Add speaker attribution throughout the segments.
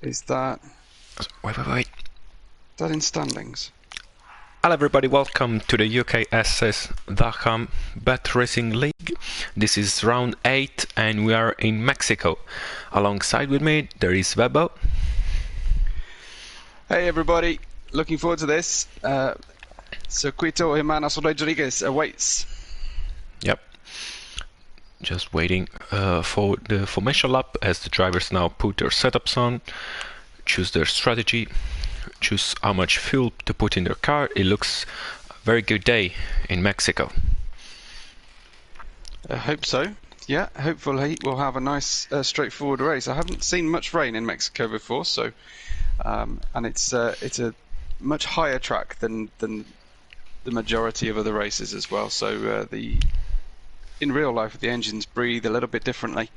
Speaker 1: Is that
Speaker 2: Wait.
Speaker 1: that in standings?
Speaker 2: Hello everybody, welcome to the UKSS Daham Bet Racing League. This is round 8 and we are in Mexico. Alongside with me there is Webo.
Speaker 1: Hey everybody, looking forward to this. Circuito Hermanos Rodriguez awaits.
Speaker 2: Yep. Just waiting for the formation lap as the drivers now put their setups on, choose their strategy, choose how much fuel to put in their car. It looks a very good day in Mexico.
Speaker 1: I hope so. Yeah, hopefully we'll have a nice straightforward race. I haven't seen much rain in Mexico before, so and it's a much higher track than the majority of other races as well. So in real life the engines breathe a little bit differently.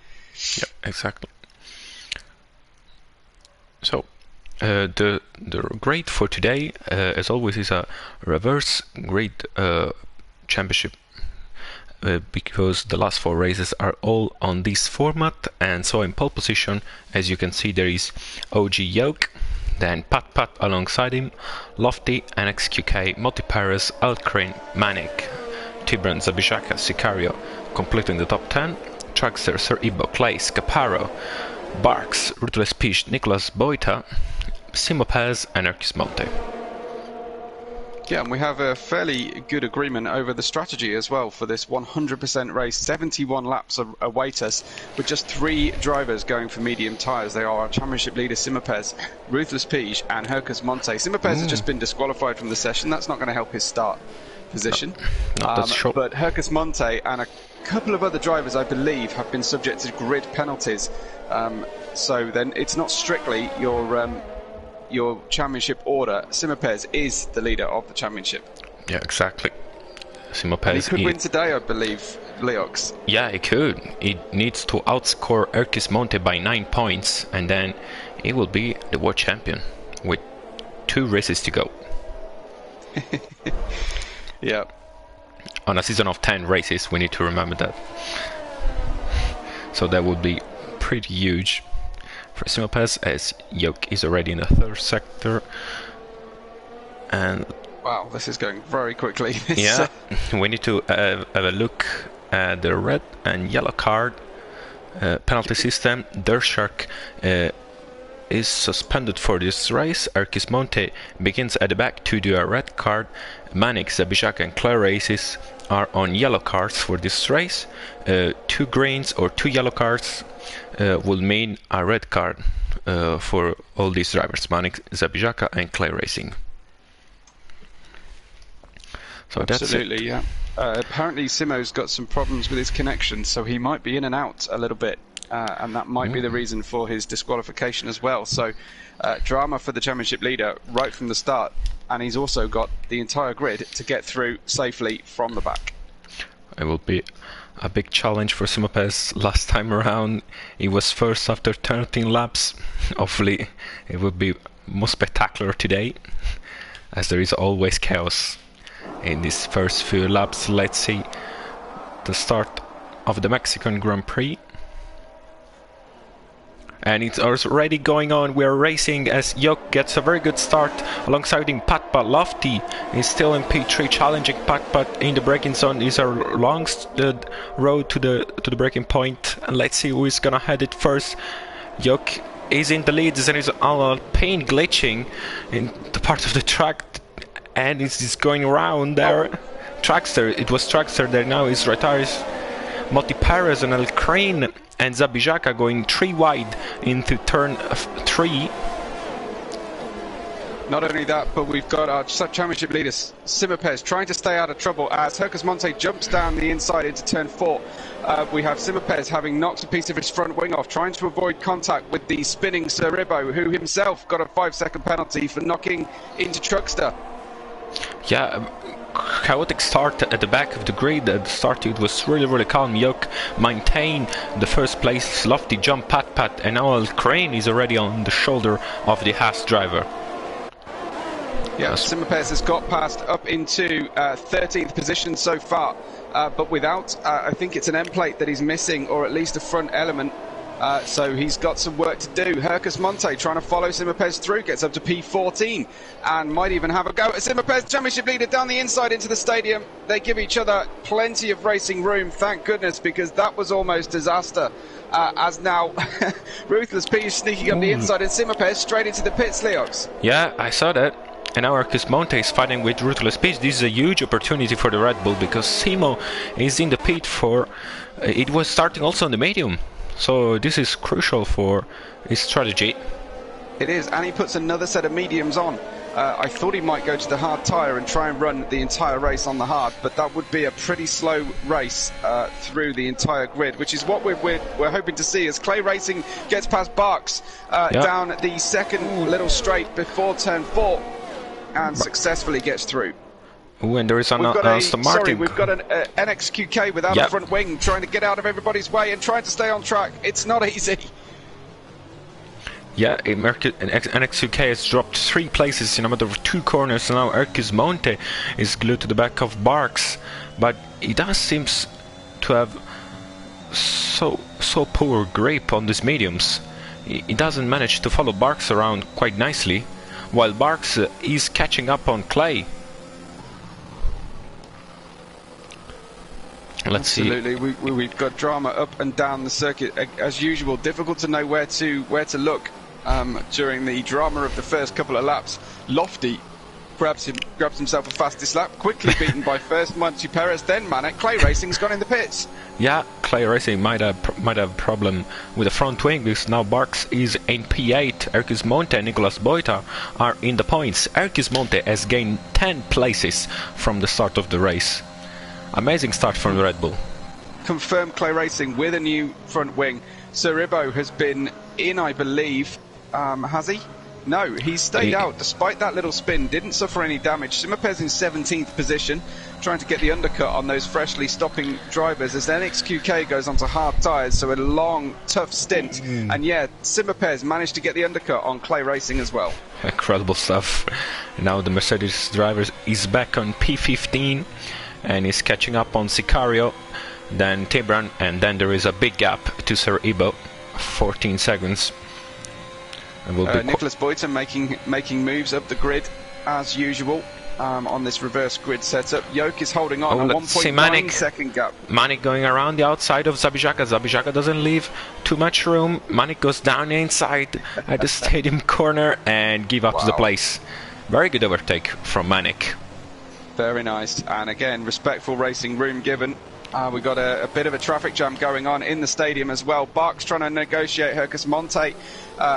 Speaker 2: Yep, exactly. So the grade for today, as always, is a reverse grade championship, because the last 4 races are all on this format. And so in pole position, as you can see, there is OG Yoke, then Pat alongside him, Lofty, NXQK, Multiparas, Alcrane, Manic, Tibran, Zabijaka, Sicario completing the top 10, Traxxer, Sir Ibo, Clay, Scaparo, Barks, Ruthless Peach, Nicolas Boita, Simopez and Erkis Monte.
Speaker 1: Yeah, and we have a fairly good agreement over the strategy as well for this 100% race. 71 laps await us with just 3 drivers going for medium tyres. They are our championship leader Simopez, Ruthless Peach and Hercus Monte. Simopez has just been disqualified from the session. That's not going to help his start position.
Speaker 2: That's sure.
Speaker 1: But Hercus Monte and a couple of other drivers, I believe, have been subject to grid penalties. So then it's not strictly your championship order. Simopez is the leader of the championship.
Speaker 2: Yeah, exactly. Simopez.
Speaker 1: And he could win today, I believe, Leox.
Speaker 2: Yeah, he could. He needs to outscore Erkis Monte by 9 points, and then he will be the world champion with 2 races to go.
Speaker 1: Yeah.
Speaker 2: On a season of 10 races, we need to remember that. So that would be pretty huge for Simopez, as Yoke is already in the 3rd sector. And
Speaker 1: wow, this is going very quickly.
Speaker 2: yeah, we need to have a look at the red and yellow card penalty system. Dershark is suspended for this race. Erkis Monte begins at the back to do a red card. Manic, Zabijaka and Claire races are on yellow cards for this race. 2 greens or 2 yellow cards will mean a red card for all these drivers, Manic, Zabijaka and Clay Racing. So
Speaker 1: absolutely,
Speaker 2: that's it.
Speaker 1: Yeah. Apparently Simo's got some problems with his connection, so he might be in and out a little bit, and that might be the reason for his disqualification as well. So drama for the championship leader right from the start, and he's also got the entire grid to get through safely from the back.
Speaker 2: It will be a big challenge for Simopez. Last time around he was first after 13 laps. Hopefully it will be more spectacular today, as there is always chaos in these first few laps. Let's see the start of the Mexican Grand Prix. And it's already going on. We are racing as Yoke gets a very good start alongside him. Patpat Lofty is still in P3, challenging Patpat in the braking zone. Is our long road to the braking point. And let's see who is gonna head it first. Yoke is in the lead. There is a pain glitching in the part of the track, and it's going around there. Traxxer, it was Traxxer there now. Is retires. Multiparas and Alcrane and Zabijaka going 3 wide into turn 3.
Speaker 1: Not only that, but we've got our championship leader Simopez trying to stay out of trouble as Hercus Monte jumps down the inside into turn 4. We have Simopez having knocked a piece of his front wing off, trying to avoid contact with the spinning Sir Ibo, who himself got a 5-second penalty for knocking into Truckster.
Speaker 2: Yeah, chaotic start at the back of the grid. At the start it was really calm. Yoke maintained the first place. Lofty jump Pat, and now Crane is already on the shoulder of the Haas driver.
Speaker 1: Yeah, Simopez has got past up into 13th position so far, but without, I think it's an end plate that he's missing, or at least a front element So he's got some work to do. Hercus Monte trying to follow Simapes through, gets up to P14 and might even have a go at Simapes, championship leader down the inside into the stadium. They give each other plenty of racing room, thank goodness, because that was almost disaster. As now Ruthless P is sneaking up the inside and Simapes straight into the pits, Leox.
Speaker 2: Yeah, I saw that. And now Hercus Monte is fighting with Ruthless P. This is a huge opportunity for the Red Bull because Simo is in the pit for... it was starting also on the medium. So this is crucial for his strategy.
Speaker 1: It is, and he puts another set of mediums on. I thought he might go to the hard tyre and try and run the entire race on the hard, but that would be a pretty slow race through the entire grid, which is what we're hoping to see as Clay Racing gets past Barks down the second little straight before turn 4 and successfully gets through.
Speaker 2: Ooh, and there is an Aston Martin.
Speaker 1: Sorry, we've got an NXQK without a front wing trying to get out of everybody's way and trying to stay on track. It's not easy.
Speaker 2: Yeah, NXQK has dropped 3 places in a matter of 2 corners. Now Hercus Monte is glued to the back of Barks, but he does seems to have so poor grip on these mediums. He doesn't manage to follow Barks around quite nicely, while Barks is catching up on Clay. Let's
Speaker 1: Absolutely. We've got drama up and down the circuit as usual. Difficult to know where to look during the drama of the first couple of laps. Lofty grabs himself a fastest lap, quickly beaten by first Monty Perez, then Manic. Clay Racing's gone in the pits.
Speaker 2: Yeah, Clay Racing might have problem with the front wing because now Barks is in P8. Hercus Monte and Nicolas Boita are in the points. Hercus Monte has gained 10 places from the start of the race. Amazing start from the Red Bull.
Speaker 1: Confirmed Clay Racing with a new front wing. Siribo has been in, I believe. Has he? No, he's stayed out despite that little spin. Didn't suffer any damage. Simapes in 17th position, trying to get the undercut on those freshly stopping drivers as NXQK goes onto hard tyres. So a long, tough stint. And yeah, Simapes managed to get the undercut on Clay Racing as well.
Speaker 2: Incredible stuff. Now the Mercedes driver is back on P15. And he's catching up on Sicario, then Tibran, and then there is a big gap to Sir Ibo, 14 seconds.
Speaker 1: Nicolas Boita making moves up the grid as usual on this reverse grid setup. Yoke is holding on a 1.9 second gap.
Speaker 2: Manic going around the outside of Zabijaka. Zabijaka doesn't leave too much room. Manic goes down inside at the stadium corner and give up to the place. Very good overtake from Manic.
Speaker 1: Very nice, and again, respectful racing room given. We've got a bit of a traffic jam going on in the stadium as well. Barks trying to negotiate Hercus Monte,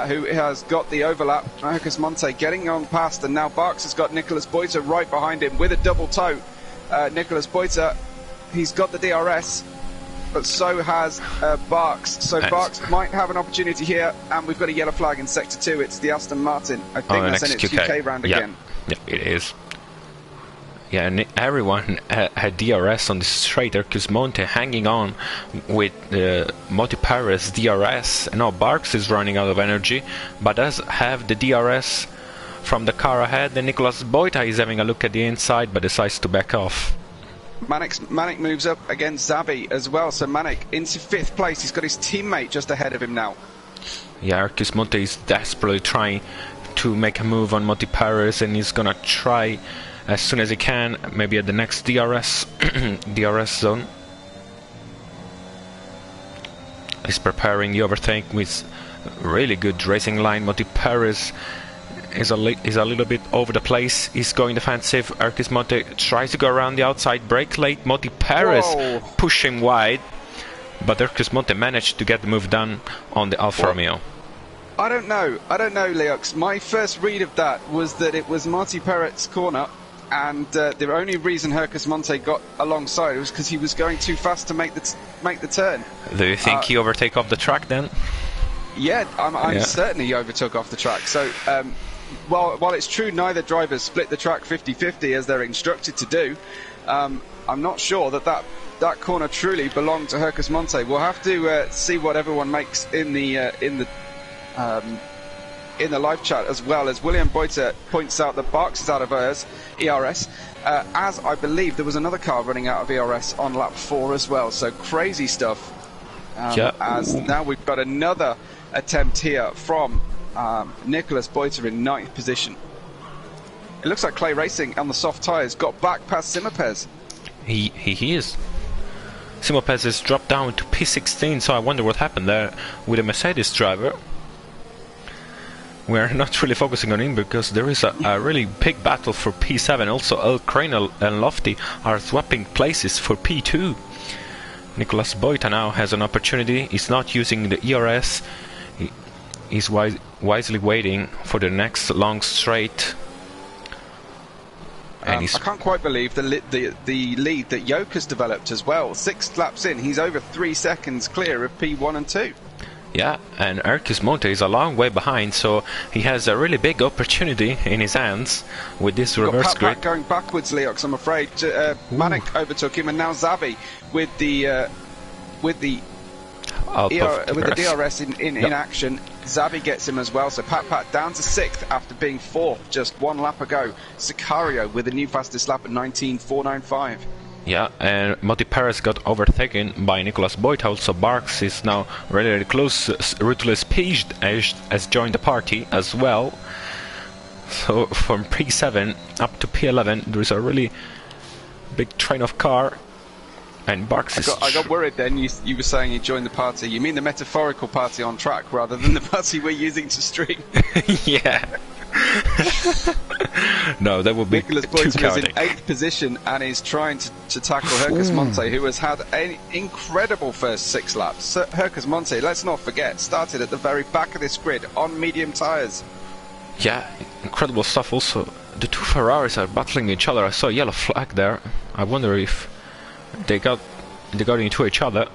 Speaker 1: who has got the overlap. Hercus Monte getting on past, and now Barks has got Nicolas Boita right behind him with a double toe. Nicolas Boita, he's got the DRS, but so has Barks. So Barks might have an opportunity here, and we've got a yellow flag in Sector 2. It's the Aston Martin. I think that's NXQK round again.
Speaker 2: Yeah, it is. Yeah, and everyone had DRS on the straight. Hercus Monte hanging on with Monty Perez DRS. And now Barks is running out of energy, but does have the DRS from the car ahead. Then Nicolas Boita is having a look at the inside, but decides to back off.
Speaker 1: Manic moves up against Zabi as well, so Manic into 5th place. He's got his teammate just ahead of him now.
Speaker 2: Yeah, Hercus Monte is desperately trying to make a move on Monty Perez, and he's gonna try as soon as he can, maybe at the next DRS zone. He's preparing the overtake with really good racing line. Monty Perez is a little bit over the place. He's going defensive. Hercus Monte tries to go around the outside, brake late. Monty Perez push him wide, but Hercus Monte managed to get the move done on the Alfa Romeo.
Speaker 1: I don't know, Leox. My first read of that was that it was Monty Perez's corner. And the only reason Hercus Monte got alongside was because he was going too fast to make the turn.
Speaker 2: Do you think he overtake off the track then?
Speaker 1: Yeah, I'm certain he overtook off the track. So while it's true neither drivers split the track 50-50 as they're instructed to do, I'm not sure that corner truly belonged to Hercus Monte. We'll have to see what everyone makes in the live chat, as well as William Boita points out that Barks is out of ERS, as I believe there was another car running out of ERS on lap 4 as well. So crazy stuff As now we've got another attempt here from Nicolas Boita in 9th position. It looks like Clay Racing on the soft tyres got back past Simopez.
Speaker 2: He is. Simopez has dropped down to P16, so I wonder what happened there with a Mercedes driver. We're not really focusing on him because there is a really big battle for P7. Also, El Cranel and Lofty are swapping places for P2. Nicolas Boita now has an opportunity. He's not using the ERS. He's wisely waiting for the next long straight. And
Speaker 1: I can't quite believe the lead that Yoke has developed as well. 6 laps in, he's over 3 seconds clear of P1 and 2.
Speaker 2: Yeah, and Erkis Monte is a long way behind, so he has a really big opportunity in his hands with this reverse grid.
Speaker 1: Pat going backwards, Leox, I'm afraid. Manik overtook him, and now Zabi with the DRS in action. Zabi gets him as well, so Pat down to 6th after being 4th just 1 lap ago. Sicario with the new fastest lap at 19.495.
Speaker 2: Yeah, and Moti Perez got overtaken by Nicolas Boita. Also, Barks is now really close. Ruthless Page has joined the party as well. So from P7 up to P11, there is a really big train of car. And Barks
Speaker 1: I got worried then. You were saying you joined the party. You mean the metaphorical party on track rather than the party we're using to stream?
Speaker 2: Yeah. No, that would be
Speaker 1: Nicolas
Speaker 2: too
Speaker 1: Boita is in
Speaker 2: chaotic.
Speaker 1: 8th position and is trying to tackle Hercus Monte, who has had an incredible first 6 laps. So Hercus Monte, let's not forget, started at the very back of this grid on medium tyres.
Speaker 2: Yeah, incredible stuff. Also, the 2 Ferraris are battling each other. I saw a yellow flag there. I wonder if they got into each other.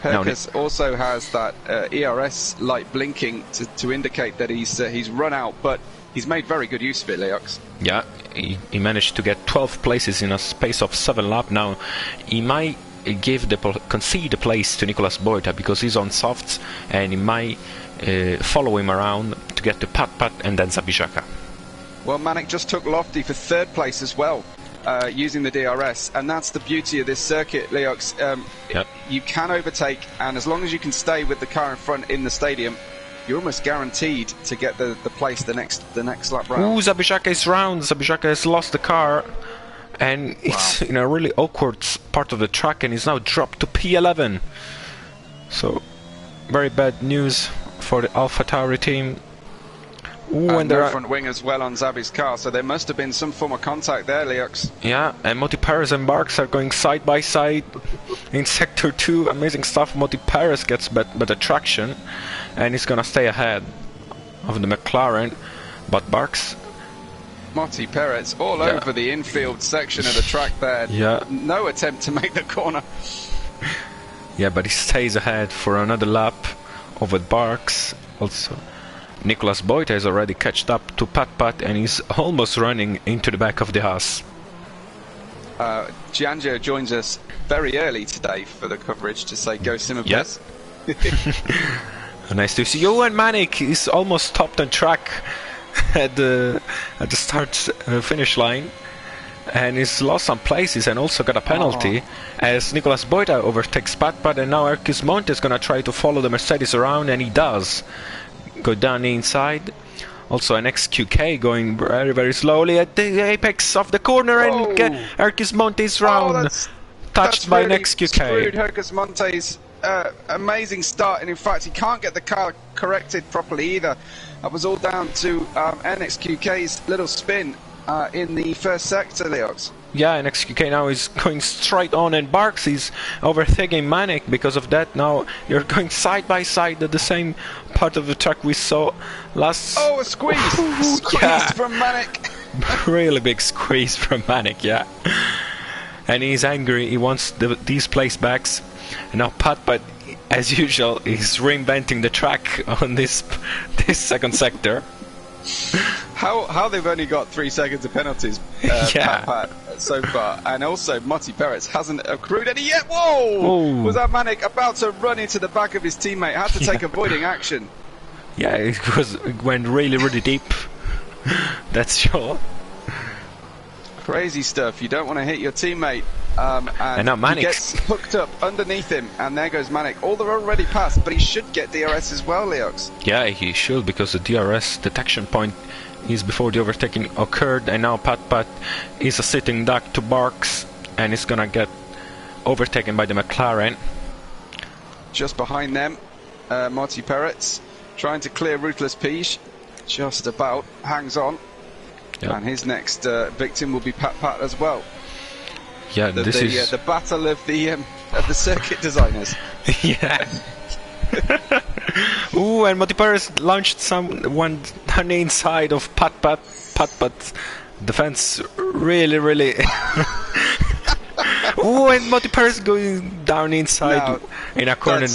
Speaker 1: Hercus also has that ERS light blinking to indicate that he's run out, but he's made very good use of it, Leox.
Speaker 2: Yeah, he managed to get 12 places in a space of 7 laps. Now, he might concede the place to Nicolas Boita because he's on softs, and he might follow him around to get to Pat and then Zabijaka.
Speaker 1: Well, Manik just took Lofty for 3rd place as well, using the DRS, and that's the beauty of this circuit, Leox.
Speaker 2: Yep.
Speaker 1: You can overtake, and as long as you can stay with the car in front in the stadium, you're almost guaranteed to get the place the next lap round.
Speaker 2: Ooh, Zabijaka is round. Zabijaka has lost the car, and it's in a really awkward part of the track, and he's now dropped to P11. So, very bad news for the AlphaTauri team. Ooh,
Speaker 1: and no front wing as well on Zabi's car, so there must have been some form of contact there, Leox.
Speaker 2: Yeah, and Moti Perez and Barks are going side by side in Sector 2. Amazing stuff. Moti Perez gets better traction, and he's gonna stay ahead of the McLaren, but Barks...
Speaker 1: Moti Perez all over the infield section of the track there.
Speaker 2: Yeah.
Speaker 1: No attempt to make the corner.
Speaker 2: Yeah, but he stays ahead for another lap over Barks. Also, Nicolas Boita has already catched up to Pat, and he's almost running into the back of the Haas.
Speaker 1: Giangio joins us very early today for the coverage to say go Simopez.
Speaker 2: Yep. Nice to see you. And Manik is almost stopped on track at the start finish line, and he's lost some places and also got a penalty as Nicolas Boita overtakes Pat, and now Erkis Monte is gonna try to follow the Mercedes around, and he does. Go down the inside. Also an XQK going very, very slowly at the apex of the corner, and Erkis Monte's round. Touched by an XQK.
Speaker 1: Hercus Monte's amazing start, and in fact he can't get the car corrected properly either. That was all down to NXQK's little spin in the first sector, Leox.
Speaker 2: Yeah, and XQK now is going straight on, and Barks is overtaking Manik because of that. Now you're going side by side at the same part of the track we saw last...
Speaker 1: Oh, a squeeze! Squeezed from Manik!
Speaker 2: Really big squeeze from Manik, yeah. And he's angry, he wants these place backs. And now Pat, as usual, is reinventing the track on this second sector.
Speaker 1: How they've only got 3 seconds of penalties, Pat, so far, and also Moti Perez hasn't accrued any yet. Whoa! Was that Manik about to run into the back of his teammate? Had to take avoiding action.
Speaker 2: Yeah, it went really, really deep. That's sure.
Speaker 1: Crazy stuff. You don't want to hit your teammate
Speaker 2: And now Manik
Speaker 1: he gets hooked up underneath him, and there goes Manik. All they're already past, but he should get DRS as well, Leox.
Speaker 2: Yeah, he should, because the DRS detection point is before the overtaking occurred, and now Pat is a sitting duck to Barks, and is gonna get overtaken by the McLaren.
Speaker 1: Just behind them, Marty Peretz trying to clear Ruthless Pige. Just about hangs on. Yep. And his next victim will be Pat as well.
Speaker 2: Yeah, this is
Speaker 1: the battle of the circuit designers.
Speaker 2: Yeah. Ooh, and Marty Perez launched one on the inside of Pat's defense. Really. Ooh, and Marty Perez going down inside in a corner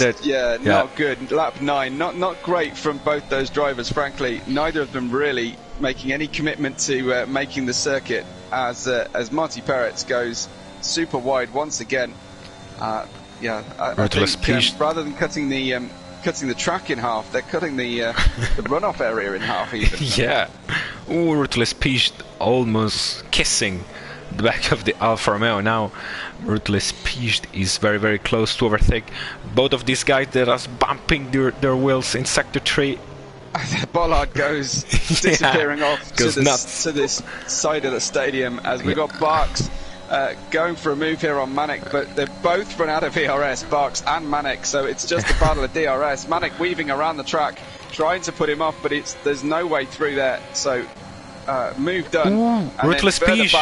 Speaker 1: not good. Lap 9, not great from both those drivers. Frankly, neither of them really making any commitment to making the circuit as Marty Perez goes super wide once again. I think rather than cutting the track in half, they're cutting the runoff area in half even.
Speaker 2: Yeah. Ooh, Ruthless Pige almost kissing the back of the Alfa Romeo. Now Ruthless Pige is very close to overtake both of these guys that are bumping their wheels in sector 3.
Speaker 1: Bollard goes disappearing off to this side of the stadium as we got Barks going for a move here on Manik, but they've both run out of ERS, Barks and Manik, so it's just a battle of DRS. Manik weaving around the track, trying to put him off, but there's no way through there, so move done.
Speaker 2: Ooh, Ruthless Pige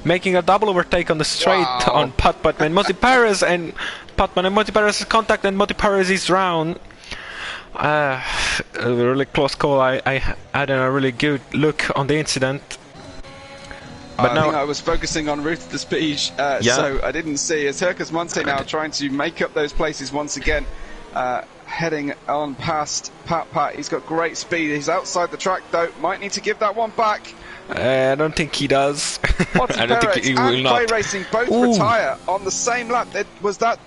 Speaker 2: making a double overtake on the straight on Patman and Marty Perez, and Patman and Marty Perez's contact, and Marty Perez is round. A really close call. I had a really good look on the incident. But
Speaker 1: I think I was focusing on Ruthless Pige, so I didn't see. As Hercus Monte now trying to make up those places once again, heading on past Pat. He's got great speed. He's outside the track though. Might need to give that one back.
Speaker 2: I don't think he does.
Speaker 1: I don't think he will not. Play Racing both retire on the same lap. Was that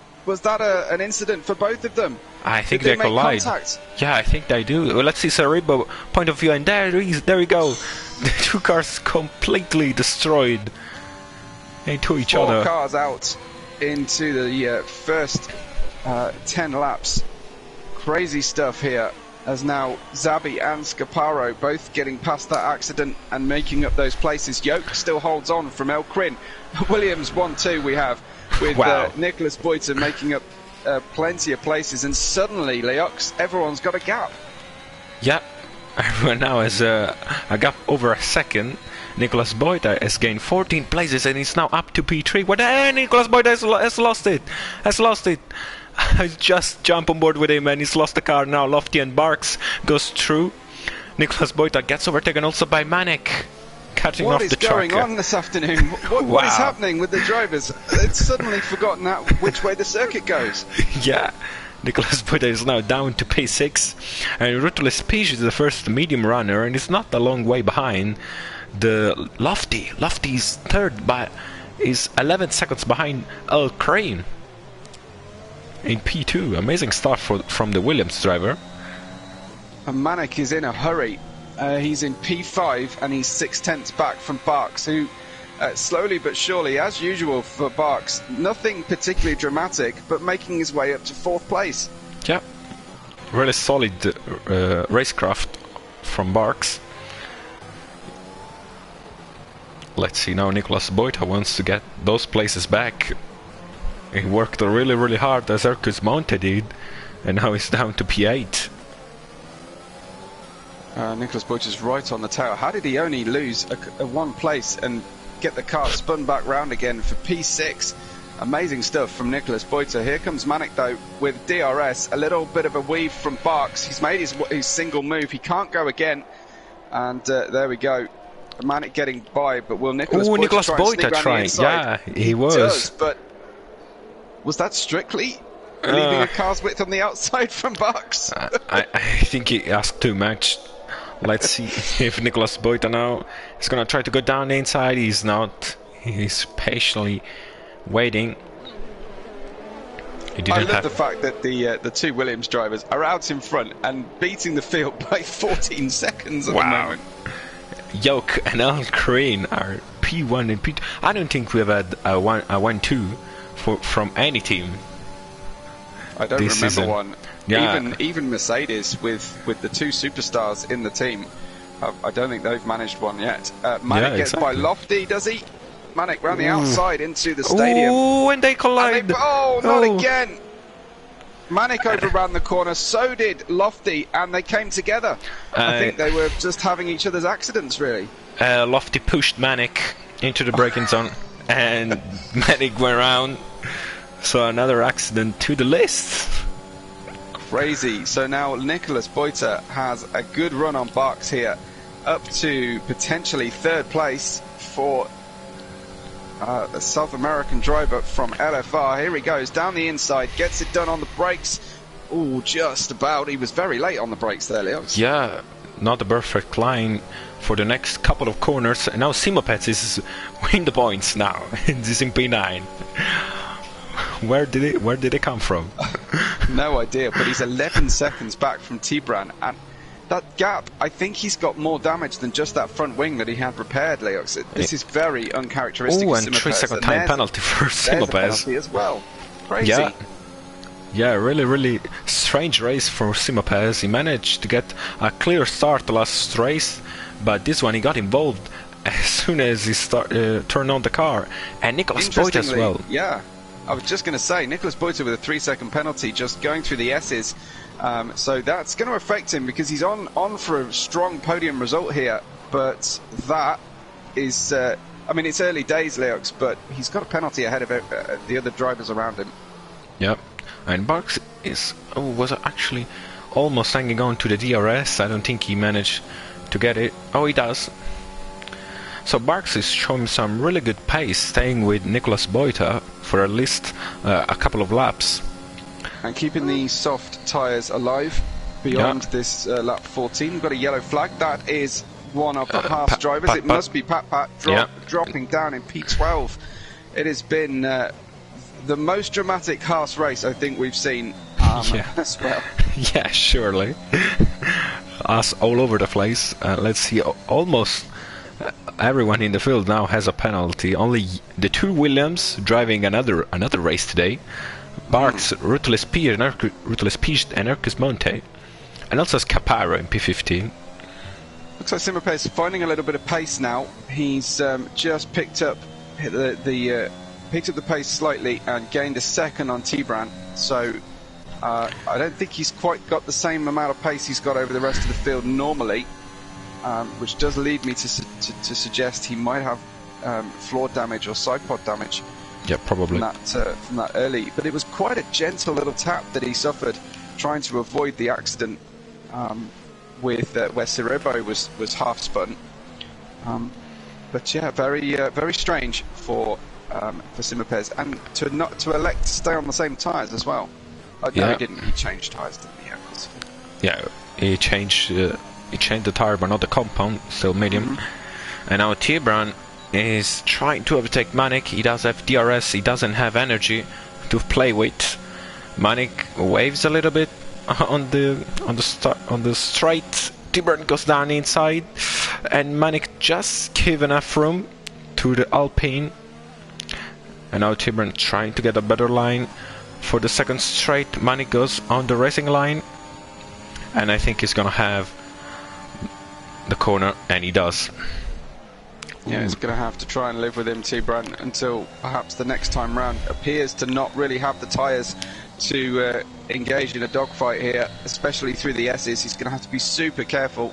Speaker 1: an incident for both of them?
Speaker 2: I think they collide.
Speaker 1: Contact?
Speaker 2: Yeah, I think they do. Well, let's see Cerebo point of view, and there we go. The two cars completely destroyed into each other.
Speaker 1: 4 cars out into the first 10 laps. Crazy stuff here, as now Zabi and Scaparo both getting past that accident and making up those places. Yoke still holds on from El Crin. Williams 1-2 we have, with Nicholas Boyton making up plenty of places, and suddenly, Leox, everyone's got a gap.
Speaker 2: Yep, everyone now has a gap over a second. Nicholas Boyta has gained 14 places and is now up to P3. What? Nicholas Boyta has lost it. I just jump on board with him and he's lost the car now. Lofty and Barks goes through. Nicholas Boyta gets overtaken also by Manik. Cutting off the track.
Speaker 1: What is going on this afternoon? What is happening with the drivers? They've suddenly forgotten which way the circuit goes.
Speaker 2: Yeah, Nicholas Boyta is now down to P6, and Ruthless Pige is the first medium runner, and it's not a long way behind. The Lofty's third, but is 11 seconds behind El Crane in P2. Amazing stuff from the Williams driver.
Speaker 1: And Manik is in a hurry. He's in P5 and he's 6/10 back from Barks, who slowly but surely, as usual for Barks, nothing particularly dramatic, but making his way up to 4th place.
Speaker 2: Yeah, really solid racecraft from Barks. Let's see now, Nicholas Boyta wants to get those places back. He worked really hard, as Hercus Monte did, and now he's down to P8.
Speaker 1: Nicholas Boyta's right on the tail. How did he only lose a one place and get the car spun back round again for P6? Amazing stuff from Nicholas Boyta. Here comes Manik though with DRS. A little bit of a weave from Barks. He's made his single move. He can't go again. And there we go. Manik getting by, but will Nicholas Boyta try?
Speaker 2: Yeah, he was.
Speaker 1: He does, but was that strictly leaving a car's width on the outside from Barks?
Speaker 2: I think he asked too much. Let's see if Nicholas Boyta now is going to try to go down the inside. He's not. He's patiently waiting.
Speaker 1: I love the fact that the two Williams drivers are out in front and beating the field by 14 seconds at the moment.
Speaker 2: Yoke and El Crane are P1 and P2. I don't think we've had a 1-2 from any team.
Speaker 1: I don't remember
Speaker 2: season.
Speaker 1: one.
Speaker 2: Yeah.
Speaker 1: Even Mercedes with the two superstars in the team, I don't think they've managed one yet. Manic gets by Lofty, does he? Manic round the outside into the stadium.
Speaker 2: Oh, and they collide.
Speaker 1: Not again. Manic overran the corner, so did Lofty, and they came together. I think they were just having each other's accidents, really.
Speaker 2: Lofty pushed Manic into the braking zone, and Manic went around. So another accident to the list.
Speaker 1: Crazy. So now Nicolas Boita has a good run on Barks here, up to potentially third place for a South American driver from LFR. Here he goes down the inside, gets it done on the brakes. Oh, just about. He was very late on the brakes there, Leox.
Speaker 2: Yeah, not a perfect line for the next couple of corners. And now Simopets is winning the points now. This in P9. Where did it come from?
Speaker 1: No idea, but he's 11 seconds back from Tibran, and that gap, I think he's got more damage than just that front wing that he had repaired, Leox. This is very uncharacteristic.
Speaker 2: Oh, and 3-second time penalty for Simopes.
Speaker 1: Penalty as well. Crazy.
Speaker 2: Yeah, really strange race for Simopes. He managed to get a clear start the last race, but this one he got involved as soon as he turned on the car. And Nicolas Boita as well.
Speaker 1: Yeah. I was just going to say, Nicolas Boita with a 3-second penalty just going through the S's. So that's going to affect him because he's on for a strong podium result here. But that is, I mean, it's early days, Leox, but he's got a penalty ahead of the other drivers around him.
Speaker 2: Yep. And Barks was actually almost hanging on to the DRS. I don't think he managed to get it. Oh, he does. So Barks is showing some really good pace, staying with Nicolas Boita for at least a couple of laps.
Speaker 1: And keeping the soft tyres alive beyond this lap 14. We've got a yellow flag. That is one of the Haas drivers. It must be Pat dropping down in P12. It has been the most dramatic Haas race I think we've seen as well.
Speaker 2: Yeah, surely. Us all over the place. Let's see, almost everyone in the field now has a penalty. Only the two Williams driving another race today. Barks, Ruthless Pige and Ercus Monte. And also Scaparo in P15.
Speaker 1: Looks like Simopes finding a little bit of pace now. He's just picked up the pace slightly and gained a second on Tibran. So I don't think he's quite got the same amount of pace he's got over the rest of the field normally, which does lead me to suggest he might have floor damage or side pod damage.
Speaker 2: Yeah, probably.
Speaker 1: From that early. But it was quite a gentle little tap that he suffered trying to avoid the accident with where Cirebo was half spun. But yeah, very strange for Simopes, and to elect to stay on the same tyres as well. No, he didn't. He changed tyres, didn't he?
Speaker 2: Yeah, he changed the tyre, but not the compound. Still medium. And now Tibran is trying to overtake Manic. He does have DRS. He doesn't have energy to play with. Manic waves a little bit on the straight. Tibran goes down inside, and Manic just give enough room to the Alpine. And now Tibran trying to get a better line for the second straight. Manic goes on the racing line, and I think he's gonna have the corner, and he does.
Speaker 1: Yeah, he's going to have to try and live with him, Tibran, until perhaps the next time round. Appears to not really have the tyres to engage in a dogfight here, especially through the S's. He's going to have to be super careful,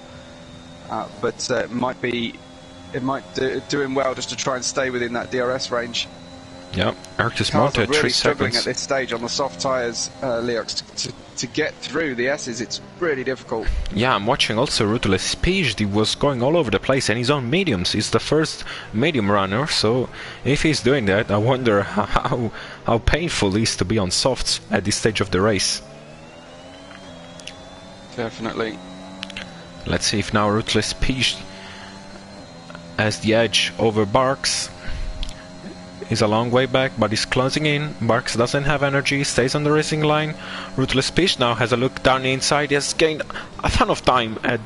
Speaker 1: but it might do him well just to try and stay within that DRS range.
Speaker 2: Yeah, Ercus
Speaker 1: Monte
Speaker 2: really
Speaker 1: 3
Speaker 2: struggling
Speaker 1: seconds. At this stage on the soft tyres, Leox, to get through the S's, it's really difficult.
Speaker 2: Yeah, I'm watching also Ruthless Pige. He was going all over the place, and he's on mediums. He's the first medium runner, so if he's doing that, I wonder how painful it is to be on softs at this stage of the race.
Speaker 1: Definitely.
Speaker 2: Let's see if now Ruthless Pige has the edge over Barks. He's a long way back, but he's closing in. Barks doesn't have energy, stays on the racing line. Ruthless Pige now has a look down the inside. He has gained a ton of time at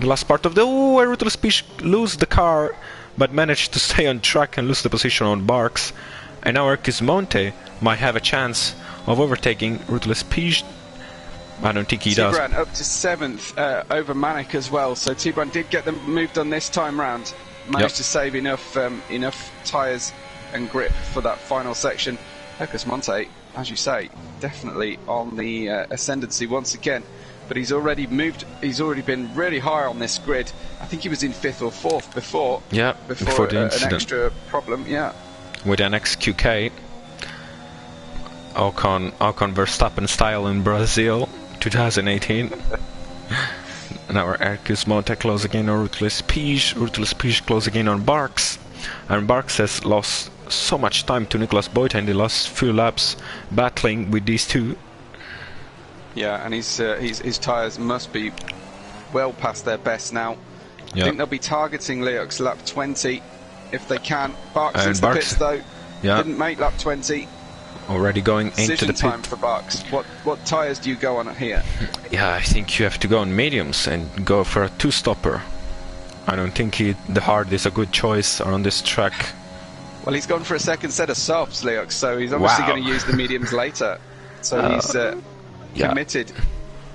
Speaker 2: the last part of the... Oh, Ruthless Pige loses the car, but managed to stay on track and lose the position on Barks. And now Erkis Monte might have a chance of overtaking Ruthless Peach. I don't think he does.
Speaker 1: Tibran up to 7th over Manic as well, so Tibran did get them moved on this time round. Managed to save enough tyres and grip for that final section. Erkis Monte, as you say, definitely on the ascendancy once again. But he's already been really high on this grid. I think he was in 5th or 4th before.
Speaker 2: Yeah, before the incident.
Speaker 1: An extra problem, yeah.
Speaker 2: With an XQK. Ocon Verstappen style in Brazil, 2018. Now our Erkis Monte close again on Ruthless Peach. Ruthless Peach close again on Barks. And Barks has lost so much time to Nicolas Boita in the last few laps battling with these two.
Speaker 1: Yeah, and his tyres must be well past their best now. Yep. I think they'll be targeting Leox lap 20 if they can. Barks into the pits though. Didn't make lap 20.
Speaker 2: Already going into the pit.
Speaker 1: Decision time for Barks. What tyres do you go on here?
Speaker 2: Yeah, I think you have to go on mediums and go for a 2-stopper. I don't think the hard is a good choice on this track.
Speaker 1: Well, he's gone for a second set of softs, Leox, so he's obviously going to use the mediums later. So he's committed,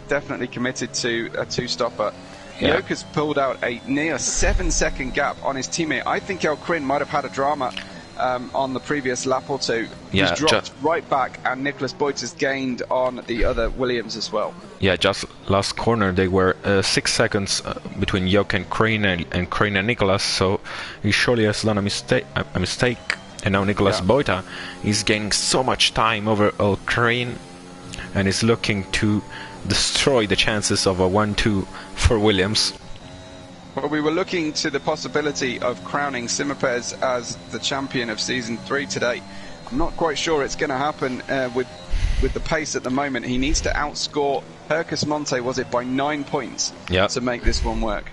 Speaker 1: definitely committed to a 2-stopper.
Speaker 2: Yeah.
Speaker 1: Joker's pulled out a near 7-second gap on his teammate. I think El Crin might have had a drama on the previous lap or two. He's dropped right back, and Nicolas Boita's gained on the other Williams as well. Yeah,
Speaker 2: just last corner they were 6 seconds between Joke and Crane and Crane and Nicolas, so he surely has done a mistake. And now Nicolas Boita is gaining so much time over El Crane and is looking to destroy the chances of a 1-2 for Williams.
Speaker 1: Well, we were looking to the possibility of crowning Simapes as the champion of Season 3 today. I'm not quite sure it's going to happen with the pace at the moment. He needs to outscore Erkis Monte, was it, by 9 points to make this one work.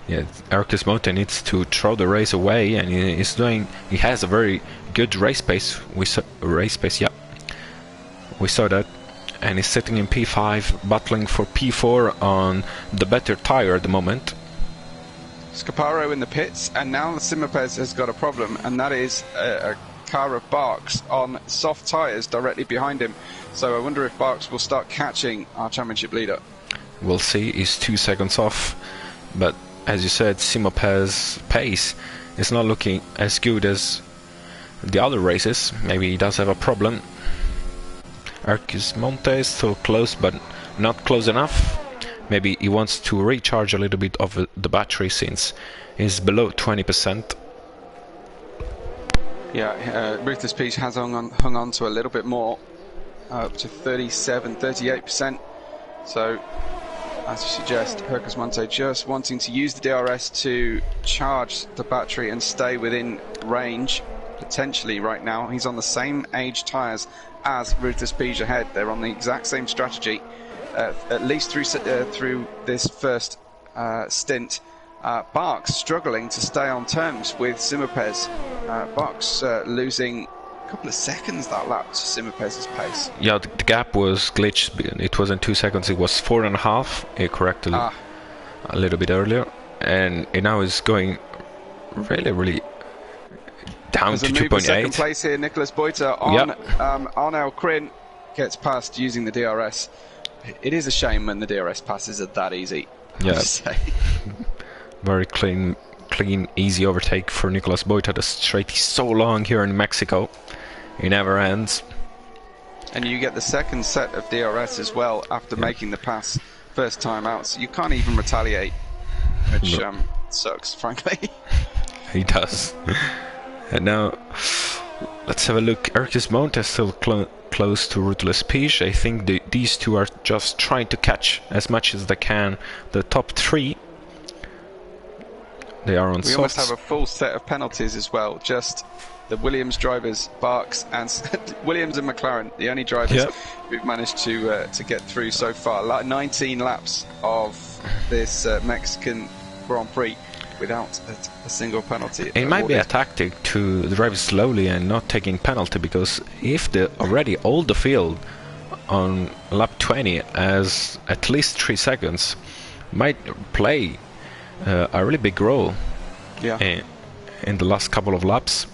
Speaker 2: Yeah, Erkis Monte needs to throw the race away, and he has a very good race pace. We saw that. And he's sitting in P5, battling for P4 on the better tyre at the moment.
Speaker 1: Scaparo in the pits, and now Simapes has got a problem, and that is a car of Barks on soft tyres directly behind him. So I wonder if Barks will start catching our championship leader.
Speaker 2: We'll see. He's 2 seconds off, but as you said, Simapes' pace is not looking as good as the other races. Maybe he does have a problem. Erkis Monte is still close, but not close enough. Maybe he wants to recharge a little bit of the battery since he's below 20%.
Speaker 1: Yeah, Ruthless Peach has hung on to a little bit more, up to 38%. So, as you suggest, Erkis Monte just wanting to use the DRS to charge the battery and stay within range, potentially right now. He's on the same age tyres as Ruthless Peach ahead. They're on the exact same strategy, at least through this first stint. Barks struggling to stay on terms with Simapes. Barks losing a couple of seconds that lap to Simapes' pace.
Speaker 2: Yeah, the gap was glitched. It wasn't 2 seconds, it was 4.5. It corrected a little bit earlier, and it now is going really down to 2.8.
Speaker 1: Second place here, Nicolas Boita on El Crin gets past using the DRS. It is a shame when the DRS passes are that easy.
Speaker 2: Yeah, very clean, easy overtake for Nicolas Boita. The straight is so long here in Mexico, it never ends.
Speaker 1: And you get the second set of DRS as well after making the pass first time out, so you can't even retaliate, which sucks, frankly.
Speaker 2: He does. And now, let's have a look. Erkis Monte is still close to Ruthless Peach. I think these two are just trying to catch as much as they can the top 3. They are on softs.
Speaker 1: We almost have a full set of penalties as well. Just the Williams drivers, Barks and Williams and McLaren, the only drivers who've managed to get through so far. 19 laps of this Mexican Grand Prix without a single penalty.
Speaker 2: It might be a tactic to drive slowly and not taking penalty, because if they already hold the field on lap 20 as at least 3 seconds, might play a really big role.
Speaker 1: Yeah.
Speaker 2: in the last couple of laps.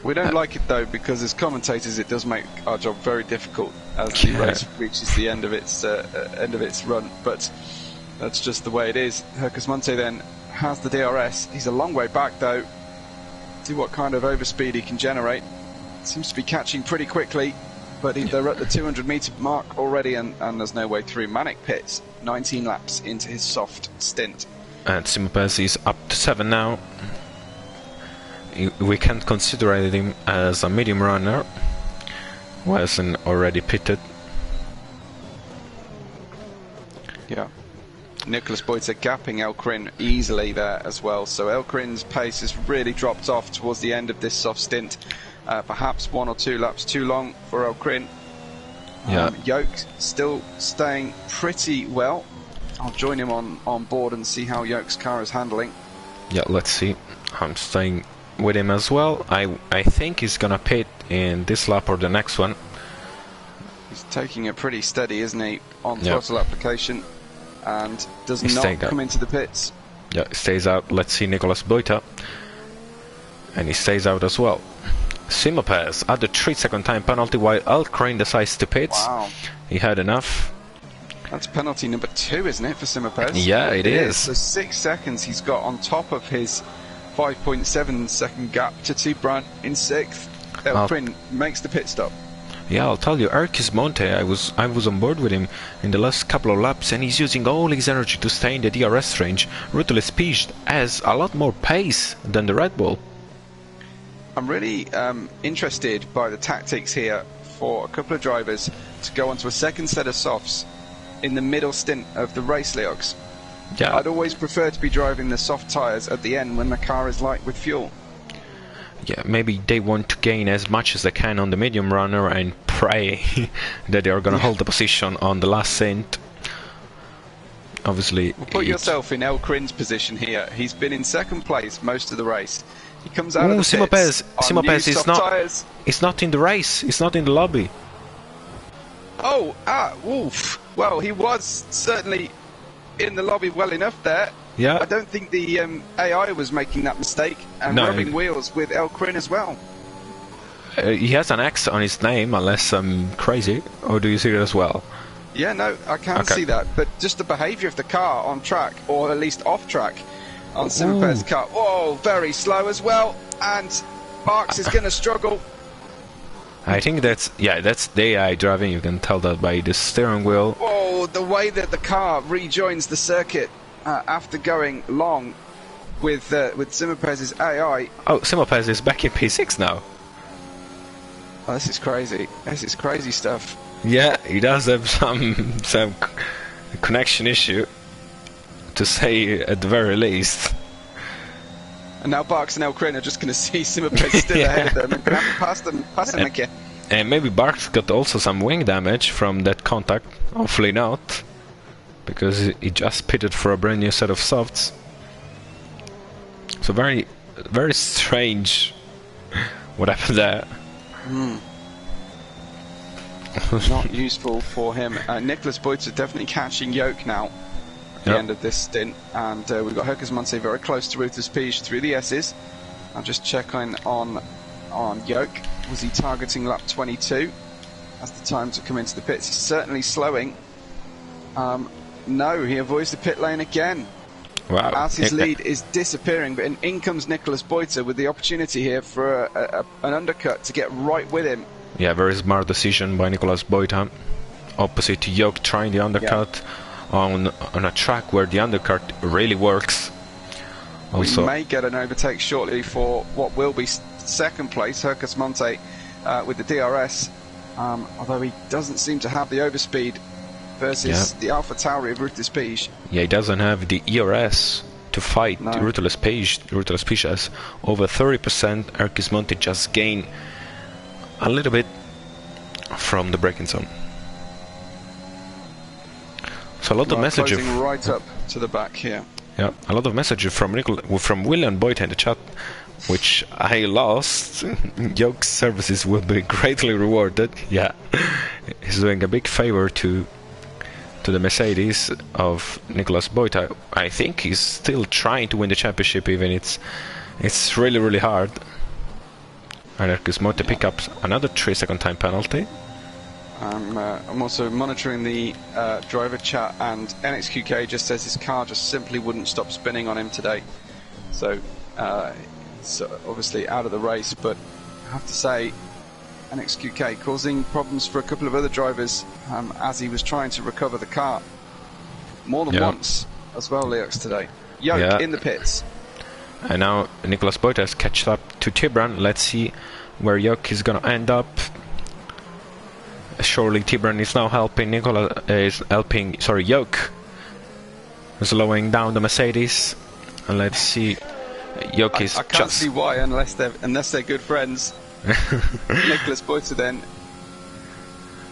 Speaker 1: We don't like it though, because as commentators it does make our job very difficult as the race reaches the end of its run, but that's just the way it is. Hercus Monte then has the DRS. He's a long way back though. See what kind of overspeed he can generate. Seems to be catching pretty quickly, but they're at the 200 metre mark already, and there's no way through. Manic Pits, 19 laps into his soft stint.
Speaker 2: And Simon Pez is up to 7 now. We can't consider him as a medium runner, who hasn't already pitted.
Speaker 1: Yeah. Nicholas Boyter gapping Elkrin easily there as well, so Elkrin's pace has really dropped off towards the end of this soft stint. Perhaps 1 or 2 laps too long for Elkrin.
Speaker 2: Yeah.
Speaker 1: Yoke still staying pretty well. I'll join him on board and see how Yoke's car is handling.
Speaker 2: Yeah, let's see. I'm staying with him as well. I think he's gonna pit in this lap or the next one.
Speaker 1: He's taking it pretty steady, isn't he, on throttle application, and does not come into the pits.
Speaker 2: Yeah, he stays out. Let's see Nicholas Boyta. And he stays out as well. Simopez at the 3-second time penalty while Elkrin decides to pit.
Speaker 1: Wow.
Speaker 2: He had enough.
Speaker 1: That's penalty number 2, isn't it, for Simopez?
Speaker 2: Yeah, it is.
Speaker 1: So 6 seconds he's got on top of his 5.7 second gap to Tubran in 6th. Elkrin makes the pit stop.
Speaker 2: Yeah, I'll tell you, Hercus Monte, I was on board with him in the last couple of laps, and he's using all his energy to stay in the DRS range. Ruthless Peach has a lot more pace than the Red Bull.
Speaker 1: I'm really interested by the tactics here for a couple of drivers to go onto a second set of softs in the middle stint of the race, Leox.
Speaker 2: Yeah.
Speaker 1: I'd always prefer to be driving the soft tyres at the end when the car is light with fuel.
Speaker 2: Yeah, maybe they want to gain as much as they can on the medium runner and pray that they are going to hold the position on the last stint. Obviously,
Speaker 1: well, put yourself in Elkrin's position here. He's been in second place most of the race. He comes out of the pits on new soft tyres.
Speaker 2: It's not in the race. It's not in the lobby.
Speaker 1: Oof. Well, he was certainly in the lobby well enough there.
Speaker 2: Yeah.
Speaker 1: I don't think the AI was making that mistake and rubbing wheels with Elkrin as well.
Speaker 2: He has an X on his name, unless I'm crazy. Or do you see it as well?
Speaker 1: Yeah, no, I can see that. But just the behaviour of the car on track, or at least off track, on Simopez's car. Whoa, very slow as well. And Barks is going to struggle.
Speaker 2: I think that's the AI driving. You can tell that by the steering wheel.
Speaker 1: Oh, the way that the car rejoins the circuit after going long with Simopez's AI.
Speaker 2: Oh, Simopez is back in P6 now.
Speaker 1: Oh, this is crazy. This is crazy stuff.
Speaker 2: Yeah, he does have some connection issue, to say at the very least.
Speaker 1: And now Barks and Elkrin are just going to see Simopez still ahead of them and going to have to pass him again.
Speaker 2: And maybe Barks got also some wing damage from that contact. Hopefully not, because he just pitted for a brand new set of softs. So very, very strange what happened there.
Speaker 1: Not useful for him. Nicholas Boyter definitely catching Yoke now at the end of this stint, and we've got Hercus Monte very close to Ruthless Peach through the S's. I'll just check on Yoke. Was he targeting lap 22 as the time to come into the pits? He's certainly slowing. No, he avoids the pit lane again.
Speaker 2: Wow.
Speaker 1: As his lead is disappearing, but in comes Nicholas Boyter with the opportunity here for an undercut to get right with him.
Speaker 2: Yeah, very smart decision by Nicholas Boyta. Opposite to Yoke trying the undercut on a track where the undercut really works. Also,
Speaker 1: we may get an overtake shortly for what will be second place, Hercus Monte with the DRS, although he doesn't seem to have the overspeed versus the Alpha Tauri of Ruthless Peach.
Speaker 2: Yeah, he doesn't have the ERS to fight the Ruthless Peach. Ruthless Peach has over 30%. Hercus Monte just gained a little bit from the braking zone. So a lot of messages
Speaker 1: right up to the back here.
Speaker 2: Yeah, a lot of messages from William Boyd in the chat, which I lost. Yoke's services will be greatly rewarded. Yeah, he's doing a big favor to the Mercedes of Nicholas Boyd. I think he's still trying to win the championship, even it's It's really, really hard. And Ercus Monte pick up another 3-second time penalty.
Speaker 1: I'm also monitoring the driver chat, and NXQK just says his car just simply wouldn't stop spinning on him today. So it's obviously out of the race, but I have to say NXQK causing problems for a couple of other drivers as he was trying to recover the car more than once as well, Leox, today. Yoke in the pits.
Speaker 2: And now Nicolas Boita has catched up to Tibran. Let's see where Yoke is gonna end up. Surely Tibran is now helping Yoke, slowing down the Mercedes. And let's see, Yoke is
Speaker 1: I can't see why unless they're good friends. Nicolas Boita then,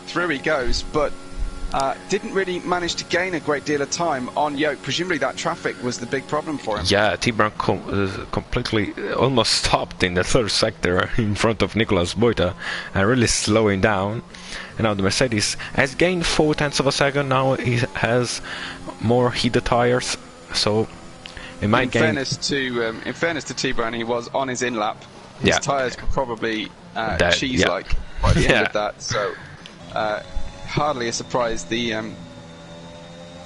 Speaker 1: through he goes, but didn't really manage to gain a great deal of time on Yoke. Presumably that traffic was the big problem for him.
Speaker 2: Yeah, Tibran completely almost stopped in the third sector in front of Nicolas Boita and really slowing down. And now the Mercedes has gained 0.4 of a second. Now he has more heated tires, so it might gain.
Speaker 1: In fairness to Tibran, he was on his in lap. His tires were probably cheese-like by the end of that. So hardly a surprise. The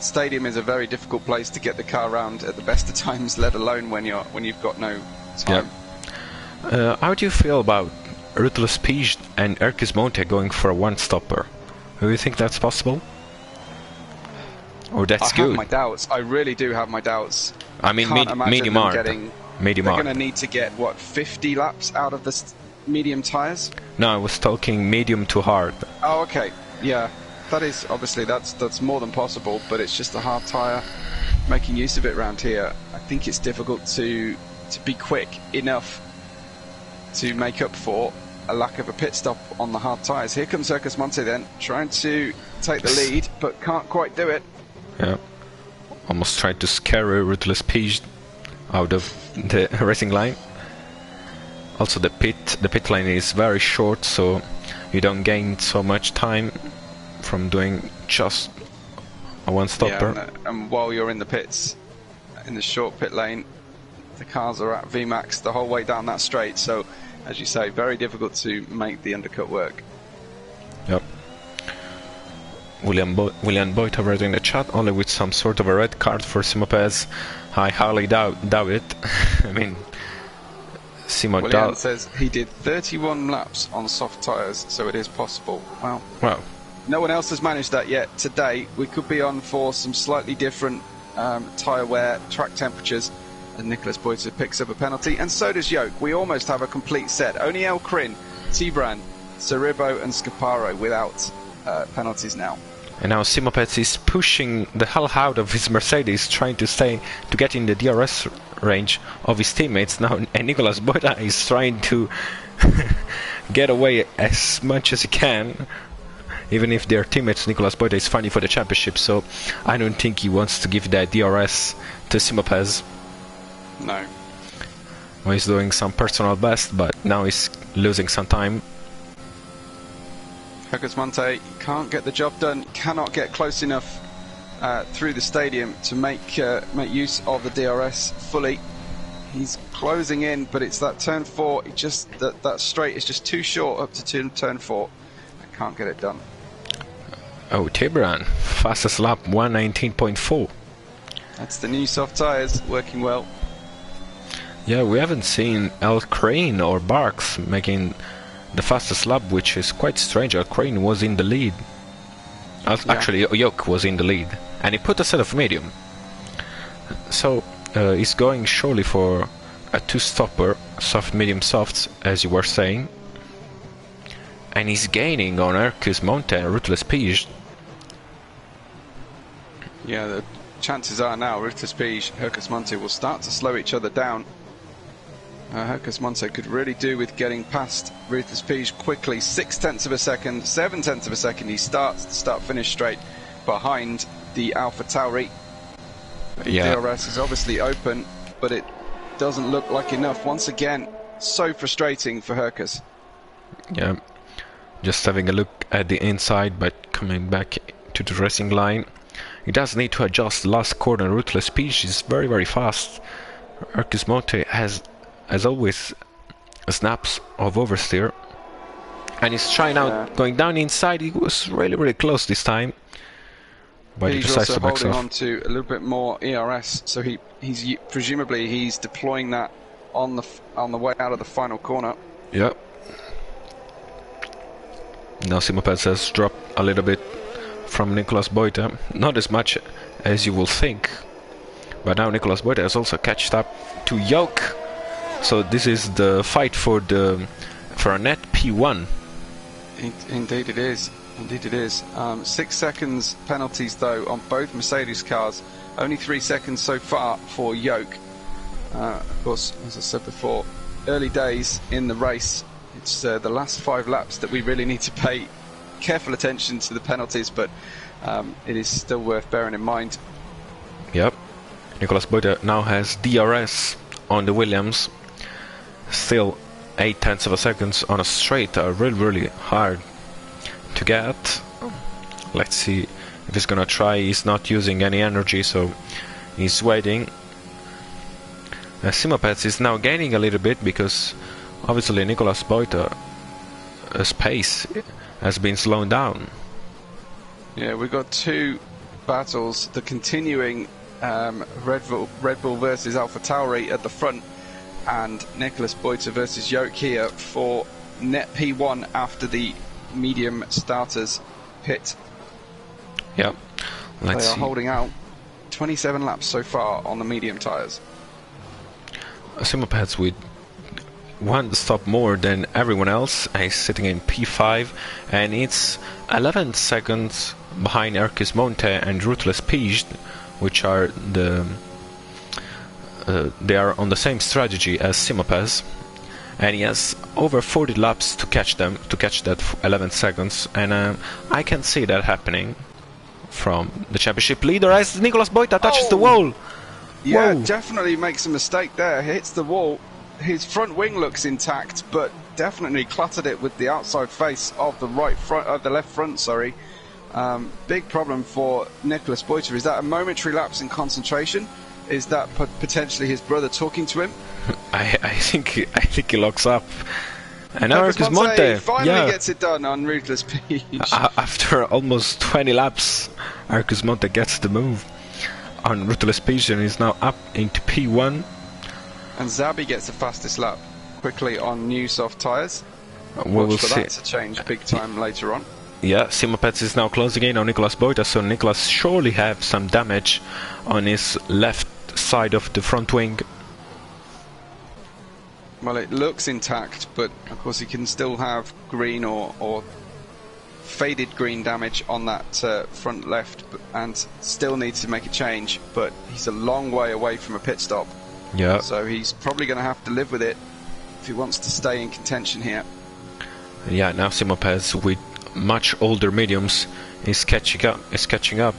Speaker 1: stadium is a very difficult place to get the car around at the best of times, let alone when you've got no time.
Speaker 2: How do you feel about Ruthless Peach and Ercus Monte going for a one-stopper? Do you think that's possible? Or that's good?
Speaker 1: I have my doubts. I really do have my doubts.
Speaker 2: I mean, medium hard.
Speaker 1: They're going to need to get, what, 50 laps out of the medium tyres?
Speaker 2: No, I was talking medium to hard.
Speaker 1: Oh, okay. Yeah, that is, obviously, that's more than possible, but it's just a hard tyre. Making use of it around here, I think it's difficult to be quick enough to make up for a lack of a pit stop on the hard tyres. Here comes Ercus Monte then, trying to take the lead, but can't quite do it.
Speaker 2: Yeah, almost tried to scare Ruthless Peach out of the racing line. Also the pit lane is very short, so you don't gain so much time from doing just a one-stopper.
Speaker 1: Yeah, and while you're in the pits, in the short pit lane, the cars are at VMAX the whole way down that straight, so as you say, very difficult to make the undercut work.
Speaker 2: Yep. William Boita wrote in the chat, only with some sort of a red card for Simopez. I highly doubt it. I mean,
Speaker 1: William says he did 31 laps on soft tyres, so it is possible. Wow. No one else has managed that yet today. We could be on for some slightly different tyre wear, track temperatures, and Nicolas Boita picks up a penalty, and so does Yoke. We almost have a complete set. Only El Crin, Tibran, Ceribbo and Scaparo without penalties now.
Speaker 2: And now Simopez is pushing the hell out of his Mercedes, trying to get in the DRS range of his teammates now, and Nicolas Boita is trying to get away as much as he can, even if their teammates Nicolas Boita is fighting for the championship, so I don't think he wants to give that DRS to Simopez.
Speaker 1: No.
Speaker 2: Well, he's doing some personal best, but now he's losing some time.
Speaker 1: Ercus Monte can't get the job done, cannot get close enough through the stadium to make use of the DRS fully. He's closing in, but it's that turn 4, that straight is just too short up to turn 4. I can't get it done.
Speaker 2: Oh, Tibran, fastest lap, 1:19.4.
Speaker 1: That's the new soft tyres, working well.
Speaker 2: Yeah, we haven't seen El Crane or Barks making the fastest lap, which is quite strange. El Crane was in the lead. Actually, Yoke was in the lead, and he put a set of medium. So he's going surely for a two-stopper, soft, medium, softs, as you were saying. And he's gaining on Ercus Monte and Ruthless Peach.
Speaker 1: Yeah, the chances are now Ruthless Peach, Ercus Monte will start to slow each other down. Ercus Monte could really do with getting past Ruthless Peach quickly. 0.6 of a second, 0.7 of a second. He starts the start-finish straight behind the Alpha Tauri. DRS is obviously open, but it doesn't look like enough. Once again, so frustrating for Ercus.
Speaker 2: Yeah, just having a look at the inside, but coming back to the racing line. He does need to adjust last corner. Ruthless Peach is very, very fast. Ercus Monte has as always, snaps of oversteer. And he's trying out going down inside. He was really close this time. But he
Speaker 1: he's
Speaker 2: decides
Speaker 1: also
Speaker 2: to back
Speaker 1: holding
Speaker 2: off.
Speaker 1: on to a little bit more ERS, so he's presumably he's deploying that on the way out of the final corner.
Speaker 2: Yep. Now Simo Pez has dropped a little bit from Nicolas Boita. Not as much as you will think. But now Nicolas Boita has also catched up to Yoke. So this is the fight for a net P1.
Speaker 1: Indeed it is. Indeed it is. 6 seconds penalties though on both Mercedes cars. Only 3 seconds so far for Yoke. Of course, as I said before, early days in the race. It's the last 5 laps that we really need to pay careful attention to the penalties, but it is still worth bearing in mind.
Speaker 2: Yep. Nicolas Boita now has DRS on the Williams. Still 0.8 of a second on a straight are really hard to get. Let's see if he's gonna try. He's not using any energy, so he's waiting. Simo Pez is now gaining a little bit because obviously Nicolas Boita's pace has been slowed down.
Speaker 1: Yeah, we've got 2 battles, the continuing Red Bull versus AlphaTauri at the front, and Nicolas Boita versus Yoke here for net P1 after the medium starters pit.
Speaker 2: Yep. Let's
Speaker 1: they are
Speaker 2: see.
Speaker 1: holding out 27 laps so far on the medium tyres.
Speaker 2: Simo Pez with 1 stop more than everyone else. He's sitting in P5 and it's 11 seconds behind Erkis Monte and Ruthless Pige, which are they are on the same strategy as Simo Pez, and he has over 40 laps to catch that 11 seconds, and I can see that happening from the championship leader as Nicolas Boita touches the wall.
Speaker 1: Yeah,
Speaker 2: Whoa.
Speaker 1: definitely makes a mistake there. Hits the wall. His front wing looks intact, but definitely cluttered it with the outside face of the left front. Sorry. Big problem for Nicolas Boita. Is that a momentary lapse in concentration? Is that potentially his brother talking to him?
Speaker 2: I think he locks up. And now Erkis Monte
Speaker 1: finally gets it done on Ruthless Pige.
Speaker 2: After almost 20 laps, Erkis Monte gets the move on Ruthless Pige and is now up into P1.
Speaker 1: And Zabi gets the fastest lap quickly on new soft tyres.
Speaker 2: We'll
Speaker 1: Watch for
Speaker 2: see.
Speaker 1: that to change big time later on.
Speaker 2: Yeah, Simo Pez is now closing in on Nicolas Boita, so Nicolas surely have some damage on his left side of the front wing.
Speaker 1: Well, it looks intact, but of course he can still have green or faded green damage on that front left, and still needs to make a change, but he's a long way away from a pit stop.
Speaker 2: Yeah.
Speaker 1: So he's probably going to have to live with it if he wants to stay in contention here.
Speaker 2: Yeah, now Simo Pez with much older mediums is catching up.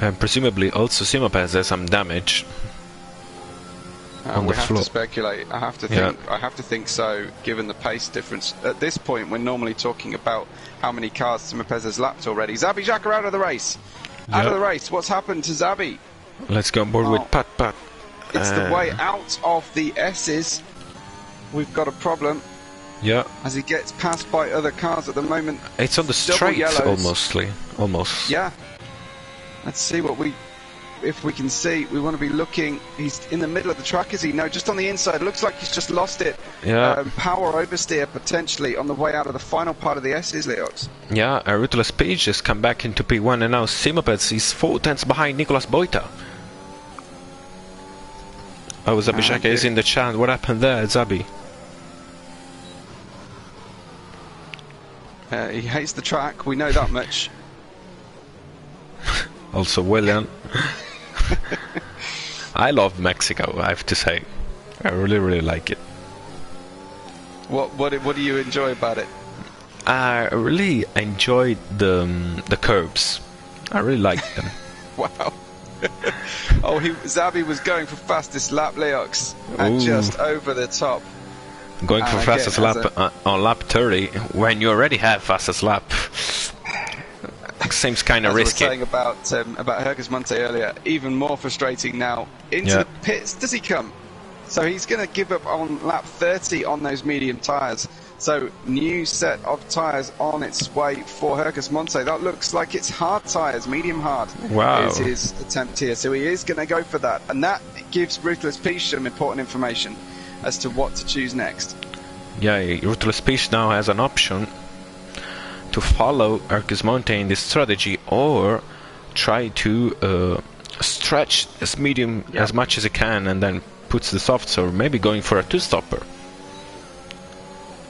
Speaker 2: And presumably also Simo Pez has some damage on the
Speaker 1: we have
Speaker 2: floor.
Speaker 1: to speculate. I have to think. I have to think so, given the pace difference. At this point, we're normally talking about how many cars Simo Pez has lapped already. Zabi Jaka out of the race. Out of the race. What's happened to Zabi?
Speaker 2: Let's go on board with Pat.
Speaker 1: It's the way out of the S's. We've got a problem.
Speaker 2: Yeah.
Speaker 1: As he gets passed by other cars at the moment.
Speaker 2: It's on the straight, almost.
Speaker 1: Yeah. Let's see if we can see. We want to be looking. He's in the middle of the track, is he? No, just on the inside. Looks like he's just lost it.
Speaker 2: Yeah.
Speaker 1: Power oversteer potentially on the way out of the final part of the S's, Leox.
Speaker 2: Yeah, Ruthless Pige has come back into P1, and now Simo Pez is 4 tenths behind Nicolas Boita. Oh, Zabi Jaka is in the chat. What happened there, Zabi?
Speaker 1: He hates the track, we know that much.
Speaker 2: Also William. I love Mexico, I have to say. I really like it.
Speaker 1: What do you enjoy about it?
Speaker 2: I really enjoyed the curbs. I really liked them.
Speaker 1: Wow. Zabi was going for fastest lap, Leox, and just over the top.
Speaker 2: Going for fastest lap on lap 30 when you already have fastest lap seems kind of risky.
Speaker 1: I was saying about Erkis Monte earlier, even more frustrating now. Into the pits does he come? So he's going to give up on lap 30 on those medium tyres. So new set of tyres on its way for Hercus Monte. That looks like it's hard tyres, medium hard.
Speaker 2: Wow.
Speaker 1: Is his attempt here. So he is going to go for that. And that gives Ruthless Peach some important information as to what to choose next.
Speaker 2: Yeah, Ruthless Peach now has an option to follow Hercus Monte in this strategy, or try to stretch as medium as much as he can and then puts the softs, or maybe going for a two-stopper.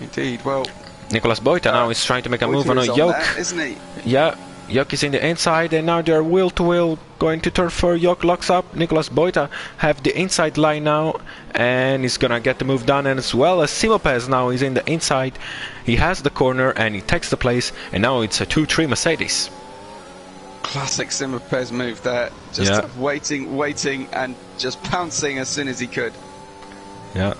Speaker 1: Indeed. Well,
Speaker 2: Nicolas Boita now is trying to make a move on a Yoke.
Speaker 1: There, isn't he?
Speaker 2: Yeah, Yoke is in the inside, and now they're wheel to wheel going to turn 4. Yoke locks up. Nicolas Boita have the inside line now, and he's gonna get the move done. And as well as Simopez now is in the inside, he has the corner and he takes the place, and now it's a 2-3 Mercedes.
Speaker 1: Classic Simopez move there. Just waiting, and just pouncing as soon as he could.
Speaker 2: Yeah.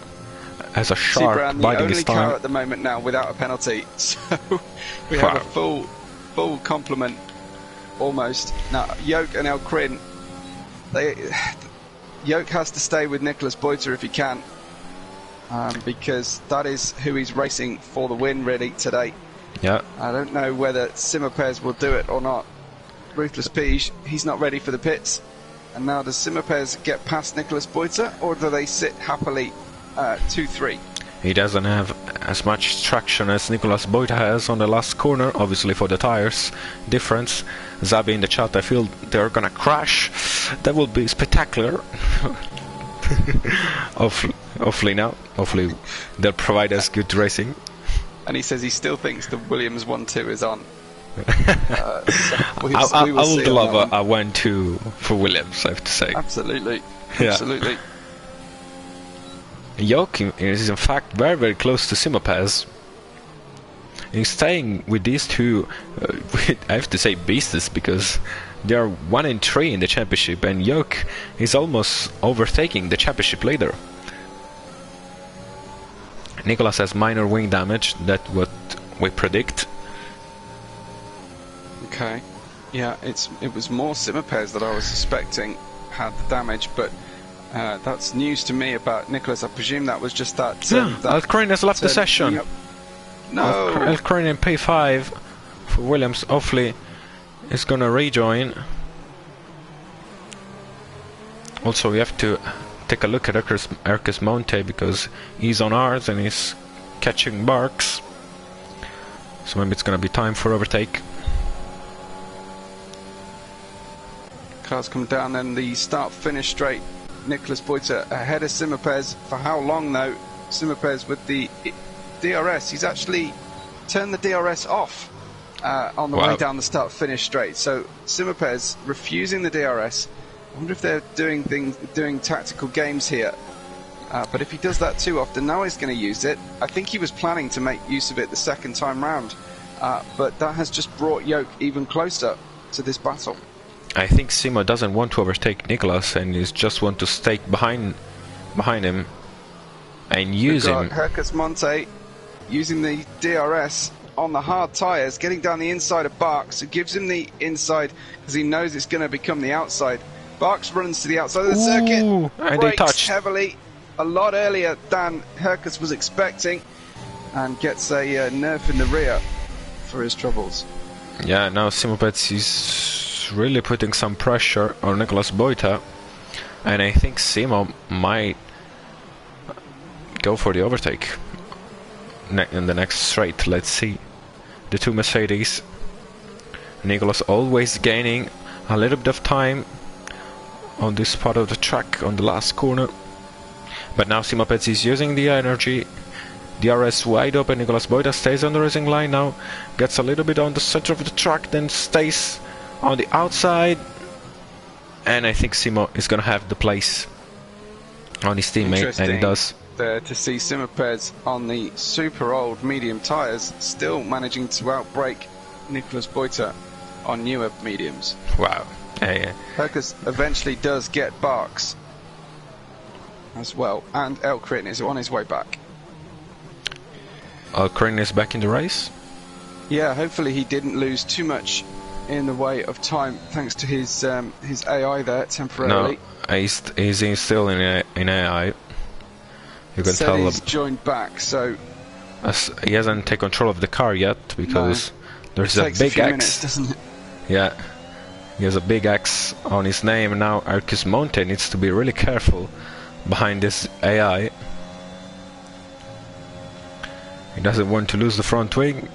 Speaker 2: As a shark biding his time.
Speaker 1: The only car at the moment now without a penalty, so we have a full complement almost. Now Yoke and El Crin, Yoke has to stay with Nicolas Boita if he can, because that is who he's racing for the win really today.
Speaker 2: Yeah.
Speaker 1: I don't know whether Simopez will do it or not. Ruthless Peach, he's not ready for the pits, and now does Simopez get past Nicolas Boita, or do they sit happily 2-3?
Speaker 2: He doesn't have as much traction as Nicolas Boita has on the last corner, obviously for the tires difference. Zabi in the chat, I feel they're gonna crash. That will be spectacular. Hopefully now. Hopefully they'll provide us good racing.
Speaker 1: And he says he still thinks the Williams 1-2 is on.
Speaker 2: I would love a 1-2 for Williams, I have to say.
Speaker 1: Absolutely.
Speaker 2: Yeah.
Speaker 1: Absolutely.
Speaker 2: Yoke is in fact very, very close to Simopez. He's staying with these two, I have to say beasts, because they are 1-3 in the championship, and Yoke is almost overtaking the championship leader. Nicolas has minor wing damage, that's what we predict.
Speaker 1: Okay. Yeah, it was more Simopez that I was suspecting had the damage, but that's news to me about Nicolas. I presume that was just that.
Speaker 2: El Crin has left the session.
Speaker 1: No.
Speaker 2: El Crin in P5 for Williams. Hopefully, is gonna rejoin. Also, we have to take a look at Hercus Monte, because he's on ours and he's catching Barks. So maybe it's gonna be time for overtake.
Speaker 1: Cars come down and the start-finish straight. Nicolas Boita ahead of Simopez. For how long though? Simopez with the DRS. He's actually turned the DRS off on the way down the start-finish straight. So Simopez refusing the DRS. I wonder if they're doing tactical games here. But if he does that too often, now he's going to use it. I think he was planning to make use of it the second time round, but that has just brought Yoke even closer to this battle.
Speaker 2: I think Simo doesn't want to overtake Nicolas, and he just want to stay behind him and use him.
Speaker 1: Hercus Monte using the DRS on the hard tyres, getting down the inside of Barks, who gives him the inside because he knows it's going to become the outside. Barks runs to the outside of the circuit,
Speaker 2: and they touch
Speaker 1: heavily, a lot earlier than Hercus was expecting, and gets a nerf in the rear for his troubles.
Speaker 2: Yeah, now Simopez is really putting some pressure on Nicolas Boita, and I think Simo might go for the overtake in the next straight. Let's see. The two Mercedes. Nicolas always gaining a little bit of time on this part of the track, on the last corner. But now Simopez is using the energy. DRS wide open. Nicolas Boita stays on the racing line now. Gets a little bit on the center of the track, then stays on the outside, and I think Simo is going to have the place on his teammate, and he does.
Speaker 1: There to see Simopez on the super old medium tyres still managing to outbrake Nicolas Boita on newer mediums.
Speaker 2: Wow. Yeah.
Speaker 1: Hercus eventually does get Barks as well, and El Crin is on his way back.
Speaker 2: El Crin is back in the race?
Speaker 1: Yeah, hopefully he didn't lose too much in the way of time thanks to his AI there temporarily.
Speaker 2: No, he's still in AI. You can
Speaker 1: said
Speaker 2: tell
Speaker 1: he's joined back, so
Speaker 2: as he hasn't taken control of the car yet because there's a
Speaker 1: takes
Speaker 2: big
Speaker 1: few
Speaker 2: X.
Speaker 1: minutes, doesn't it?
Speaker 2: Yeah, he has a big X on his name, and now Erkis Monte needs to be really careful behind this AI. He doesn't want to lose the front wing.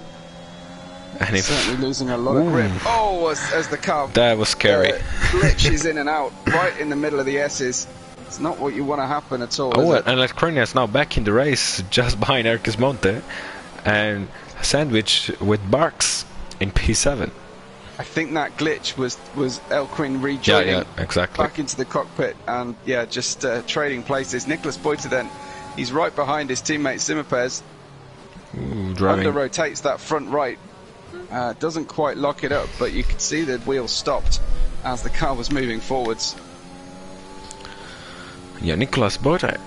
Speaker 2: And if
Speaker 1: certainly losing a lot of grip. Oh, as the car
Speaker 2: that was scary.
Speaker 1: Glitches in and out right in the middle of the S's. It's not what you want to happen at all.
Speaker 2: Oh,
Speaker 1: is it?
Speaker 2: and Leckrenia is now back in the race, just behind Erkis Monte, and sandwich with Barks in P7.
Speaker 1: I think that glitch was Elquin rejoining
Speaker 2: exactly.
Speaker 1: back into the cockpit and just trading places. Nicholas Boyter then, he's right behind his teammate Simapes.
Speaker 2: Driving.
Speaker 1: Under rotates that front right. Doesn't quite lock it up, but you could see the wheel stopped as the car was moving forwards.
Speaker 2: Yeah, Nicholas Boyter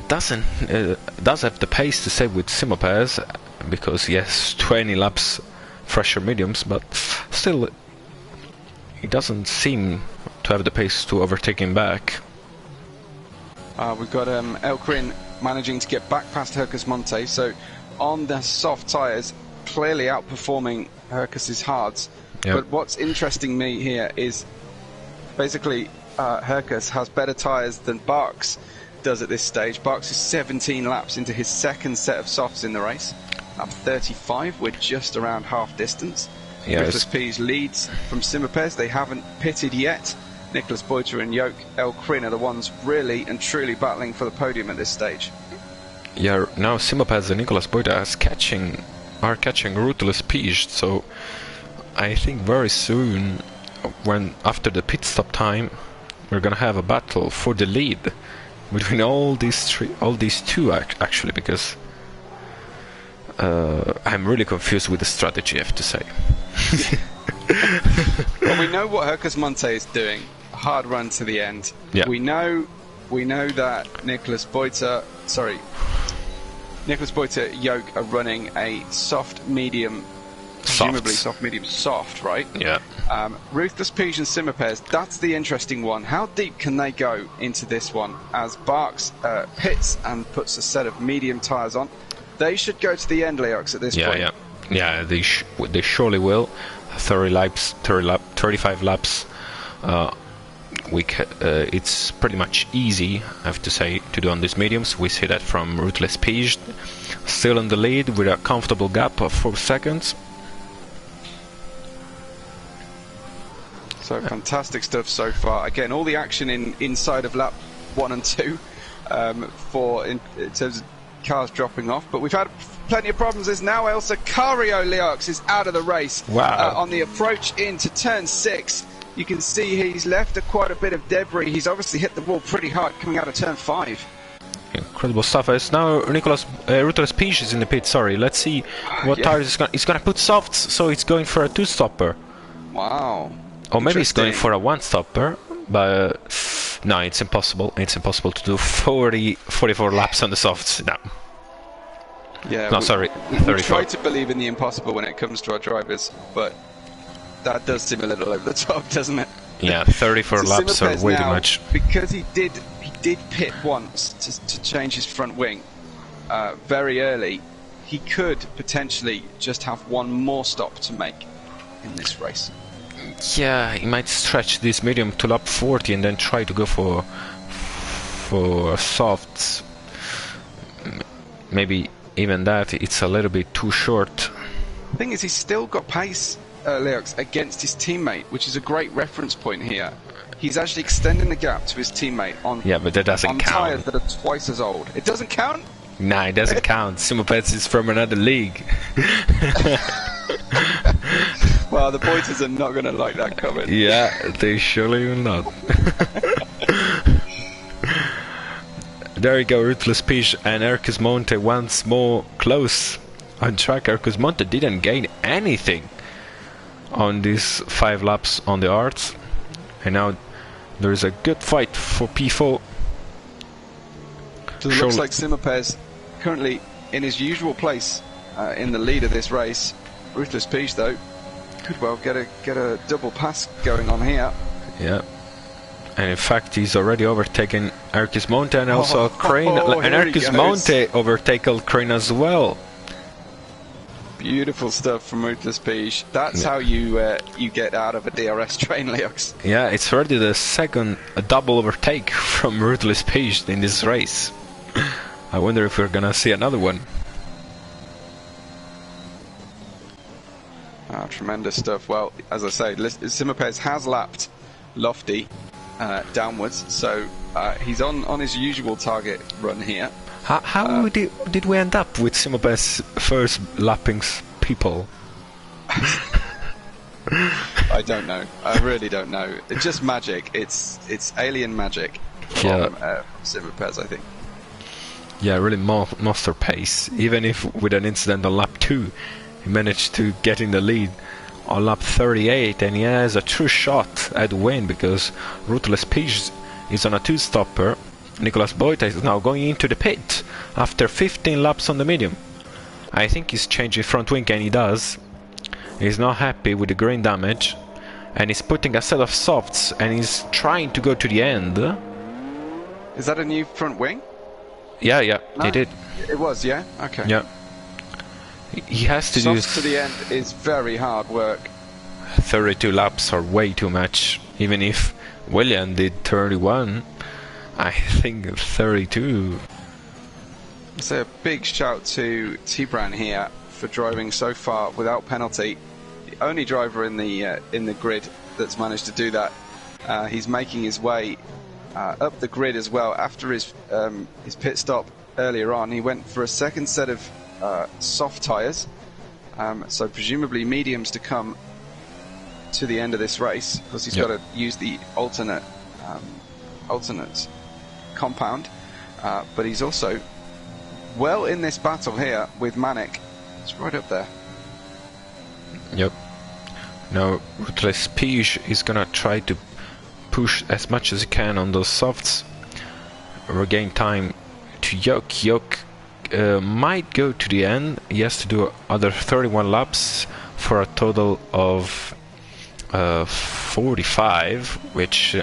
Speaker 2: does have the pace to save with Simapes because he has 20 laps fresher mediums, but still he doesn't seem to have the pace to overtake him back.
Speaker 1: We've got Elquin managing to get back past Hercus Monte, so on the soft tyres, clearly outperforming Hercus's hards.
Speaker 2: Yep.
Speaker 1: But what's interesting me here is basically Hercus has better tyres than Barks does at this stage. Barks is 17 laps into his second set of softs in the race. Lap 35, we're just around half distance.
Speaker 2: Yeah,
Speaker 1: Nicholas Pige leads from Simapes. They haven't pitted yet. Nicholas Boyter and Yoke Elquin are the ones really and truly battling for the podium at this stage.
Speaker 2: Yeah, now Simapes and Nicholas Boyter are catching Ruthless Pige, so I think very soon, after the pit stop time, we're gonna have a battle for the lead between all these two actually, because I'm really confused with the strategy, I have to say.
Speaker 1: Well, we know what Hercus Monte is doing. A hard run to the end.
Speaker 2: Yeah.
Speaker 1: We know that Nicholas Boyter, Yoke are running a soft, medium, presumably soft, medium, soft, right?
Speaker 2: Yeah.
Speaker 1: Ruthless Pige and Simapes, that's the interesting one. How deep can they go into this one? As Barks pits and puts a set of medium tyres on, they should go to the end, Leox, at this point.
Speaker 2: Yeah, they surely will. 35 laps. It's pretty much easy, I have to say, to do on these mediums. We see that from Ruthless Pige, still in the lead with a comfortable gap of 4 seconds.
Speaker 1: So fantastic stuff so far. Again, all the action inside of lap 1 and 2 in terms of cars dropping off, but we've had plenty of problems. There's now Elsa Cario Leox is out of the race.
Speaker 2: Wow.
Speaker 1: On the approach into turn 6. You can see he's left quite a bit of debris. He's obviously hit the wall pretty hard coming out of turn 5.
Speaker 2: Incredible stuff. It's now Ruthless Pige is in the pit. Sorry, let's see what tires he's gonna put softs, so it's going for a 2-stopper.
Speaker 1: Wow.
Speaker 2: Or maybe he's going for a 1-stopper, but no, it's impossible. It's impossible to do 44 laps on the softs. No.
Speaker 1: Yeah.
Speaker 2: No, sorry.
Speaker 1: We
Speaker 2: 34.
Speaker 1: try to believe in the impossible when it comes to our drivers, but that does seem a little over the top, doesn't it?
Speaker 2: Yeah, 34
Speaker 1: So
Speaker 2: laps are
Speaker 1: Simapes
Speaker 2: way too
Speaker 1: now,
Speaker 2: much.
Speaker 1: because he did pit once to change his front wing very early. He could potentially just have one more stop to make in this race.
Speaker 2: Yeah, he might stretch this medium to lap 40 and then try to go for softs. Maybe even that, it's a little bit too short.
Speaker 1: The thing is, he's still got pace, Leox, against his teammate, which is a great reference point here. He's actually extending the gap to his teammate on
Speaker 2: But that doesn't count.
Speaker 1: tyres that are twice as old. It doesn't count?
Speaker 2: Nah, it doesn't count. Simapes is from another league.
Speaker 1: Well, the Boyters are not going to like that comment.
Speaker 2: Yeah, they surely will not. There you go, Ruthless Pige and Erkis Monte once more close on track. Erkis Monte didn't gain anything on these 5 laps on the arts, and now there is a good fight for P4.
Speaker 1: So it looks like Simapes currently in his usual place in the lead of this race. Ruthless Pige, though, could well get a double pass going on here.
Speaker 2: Yeah. And in fact, he's already overtaken Erkis Monte and also Crane. And
Speaker 1: here he
Speaker 2: Erkis
Speaker 1: goes.
Speaker 2: Monte overtaken Crane as well.
Speaker 1: Beautiful stuff from Ruthless Pige. That's how you get out of a DRS train, Leox.
Speaker 2: Yeah, it's already the second double overtake from Ruthless Pige in this race. I wonder if we're gonna see another one.
Speaker 1: Tremendous stuff. Well, as I say, Simapes has lapped Lofty downwards, so he's on his usual target run here.
Speaker 2: How did we end up with Simapes first lapping people?
Speaker 1: I don't know. I really don't know. It's just magic. It's alien magic from Simapes, I think.
Speaker 2: Yeah, really monster pace. Even if with an incident on lap 2, he managed to get in the lead on lap 38, and he has a true shot at win because Ruthless Pige is on a 2-stopper. Nicolas Boita is now going into the pit after 15 laps on the medium. I think he's changing front wing, and he does. He's not happy with the grain damage, and he's putting a set of softs, and he's trying to go to the end.
Speaker 1: Is that a new front wing?
Speaker 2: Yeah,
Speaker 1: No?
Speaker 2: he did.
Speaker 1: It was, yeah? Okay.
Speaker 2: Yeah. He has to do
Speaker 1: Softs to the end is very hard work.
Speaker 2: 32 laps are way too much. Even if William did 31, I think 32.
Speaker 1: So a big shout to Tibran here for driving so far without penalty. The only driver in the grid that's managed to do that. He's making his way up the grid as well. After his pit stop earlier on, he went for a second set of soft tyres, so presumably mediums to come to the end of this race, because he's got to use the alternate compound, but he's also well in this battle here with Manic. It's right up there.
Speaker 2: Yep. Now Ruthless Pige is gonna try to push as much as he can on those softs, regain time to Yoke. Yoke might go to the end. He has to do other 31 laps for a total of 45, which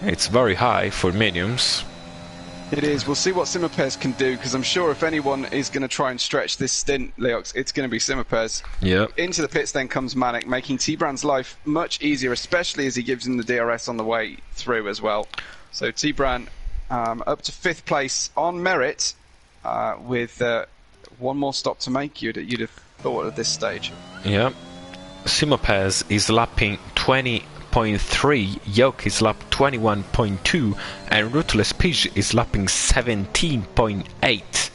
Speaker 2: it's very high for mediums.
Speaker 1: It is. We'll see what Simapes can do, because I'm sure if anyone is going to try and stretch this stint, Leox, it's going to be Simapes.
Speaker 2: Yeah.
Speaker 1: Into the pits then comes Manic, making Tibran's life much easier, especially as he gives him the DRS on the way through as well. So Tibran up to 5th place on merit, with one more stop to make, you'd have thought at this stage.
Speaker 2: Yeah. Simapes is lapping 20.3, Yoke is lap 21.2, and Ruthless Pige is lapping 17.8.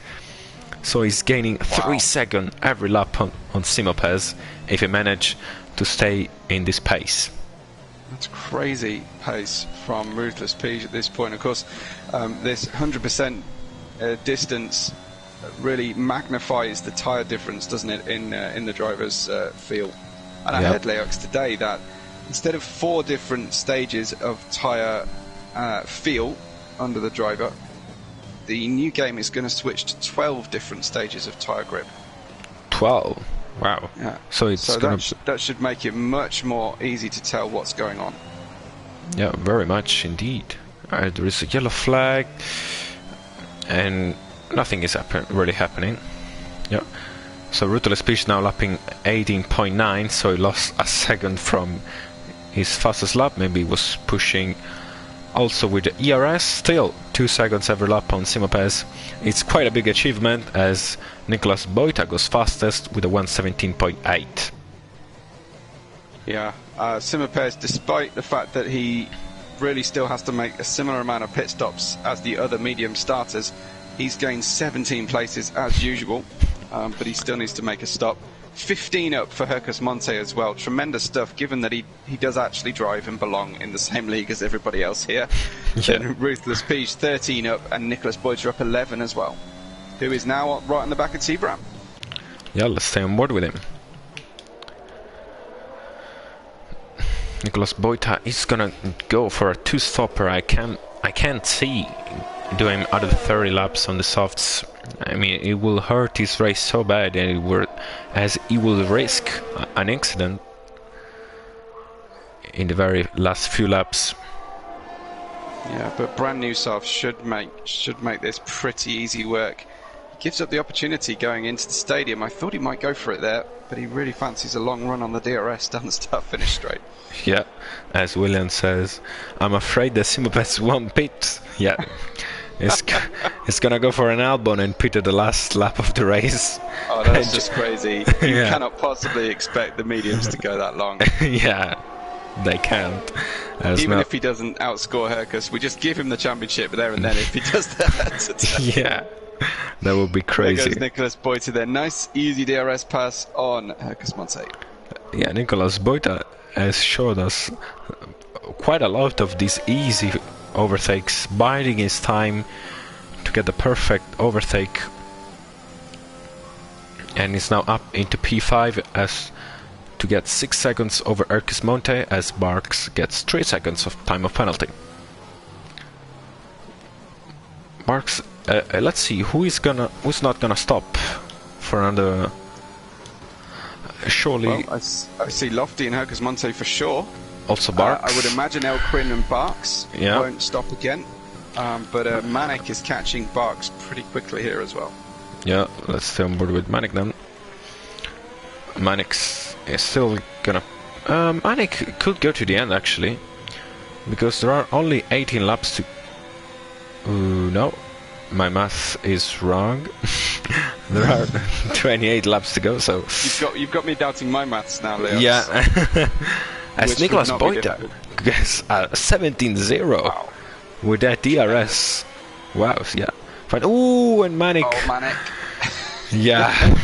Speaker 2: So he's gaining 3 seconds every lap on Simapes if he manage to stay in this pace.
Speaker 1: That's crazy pace from Ruthless Pige at this point. Of course, this 100% distance really magnifies the tyre difference, doesn't it, in the driver's feel. And I heard, Leox, today that instead of 4 different stages of tyre feel under the driver, the new game is going to switch to 12 different stages of tyre grip.
Speaker 2: 12? Wow.
Speaker 1: Yeah.
Speaker 2: So
Speaker 1: that should make it much more easy to tell what's going on.
Speaker 2: Yeah, very much indeed. There is a yellow flag, and nothing is really happening. Yeah. So Ruthless Pige now lapping 18.9, so he lost a second from his fastest lap. Maybe he was pushing also with the ERS. Still 2 seconds every lap on Simapes. It's quite a big achievement, as Nicolas Boita goes fastest with a 1:17.8.
Speaker 1: Yeah, Simapes, despite the fact that he really still has to make a similar amount of pit stops as the other medium starters, he's gained 17 places as usual, but he still needs to make a stop. 15 up for Hercus Monte as well. Tremendous stuff, given that he does actually drive and belong in the same league as everybody else here.
Speaker 2: Yeah.
Speaker 1: Then Ruthless Pige 13 up, and Nicolas Boita up 11 as well, who is now right on the back of Tibran.
Speaker 2: Yeah, let's stay on board with him. Nicolas Boita is gonna go for a 2-stopper. I can't see doing other 30 laps on the softs. I mean, it will hurt his race so bad, and as he will risk an accident in the very last few laps.
Speaker 1: Yeah, but brand new soft should make this pretty easy work. He gives up the opportunity going into the stadium. I thought he might go for it there, but he really fancies a long run on the DRS down the start finish straight.
Speaker 2: Yeah, as William says, I'm afraid the Simopes won't pit. Yeah, it's gonna go for an Albon and pit at the last lap of the race.
Speaker 1: Oh, that's just crazy. You
Speaker 2: Yeah.
Speaker 1: cannot possibly expect the mediums to go that long.
Speaker 2: Yeah, they can't.
Speaker 1: Even if he doesn't outscore Hercus, we just give him the championship there and then if he does that.
Speaker 2: Yeah, that would be
Speaker 1: There
Speaker 2: crazy.
Speaker 1: goes Nicholas Boita there. Nice, easy DRS pass on Hercus Monte.
Speaker 2: Yeah, Nicolas Boita has showed us quite a lot of these easy overtakes, biding his time to get the perfect overtake. And he's now up into P5 as to get 6 seconds over Hercus Monte, as Barks gets 3 seconds of time of penalty. Barks, let's see who's not gonna stop for another. Surely,
Speaker 1: Well, I see Lofty and Hercus Monte for sure.
Speaker 2: also Barks.
Speaker 1: I would imagine El Quinn and Barks
Speaker 2: Yeah.
Speaker 1: won't stop again. But Manek is catching Barks pretty quickly here as well.
Speaker 2: Yeah, let's stay on board with Manek then. Manek is still gonna. Manek could go to the end actually, because there are only 18 laps to. No, my math is wrong. There are 28 laps to go, so.
Speaker 1: You've got me doubting my maths now, Leo.
Speaker 2: Yeah. As
Speaker 1: Which
Speaker 2: Nicolas
Speaker 1: would not be
Speaker 2: Boita
Speaker 1: difficult.
Speaker 2: gets 17-0
Speaker 1: Wow.
Speaker 2: with that DRS. Wow, yeah. Fine. Ooh, and Manek.
Speaker 1: Oh, Manek.
Speaker 2: Yeah.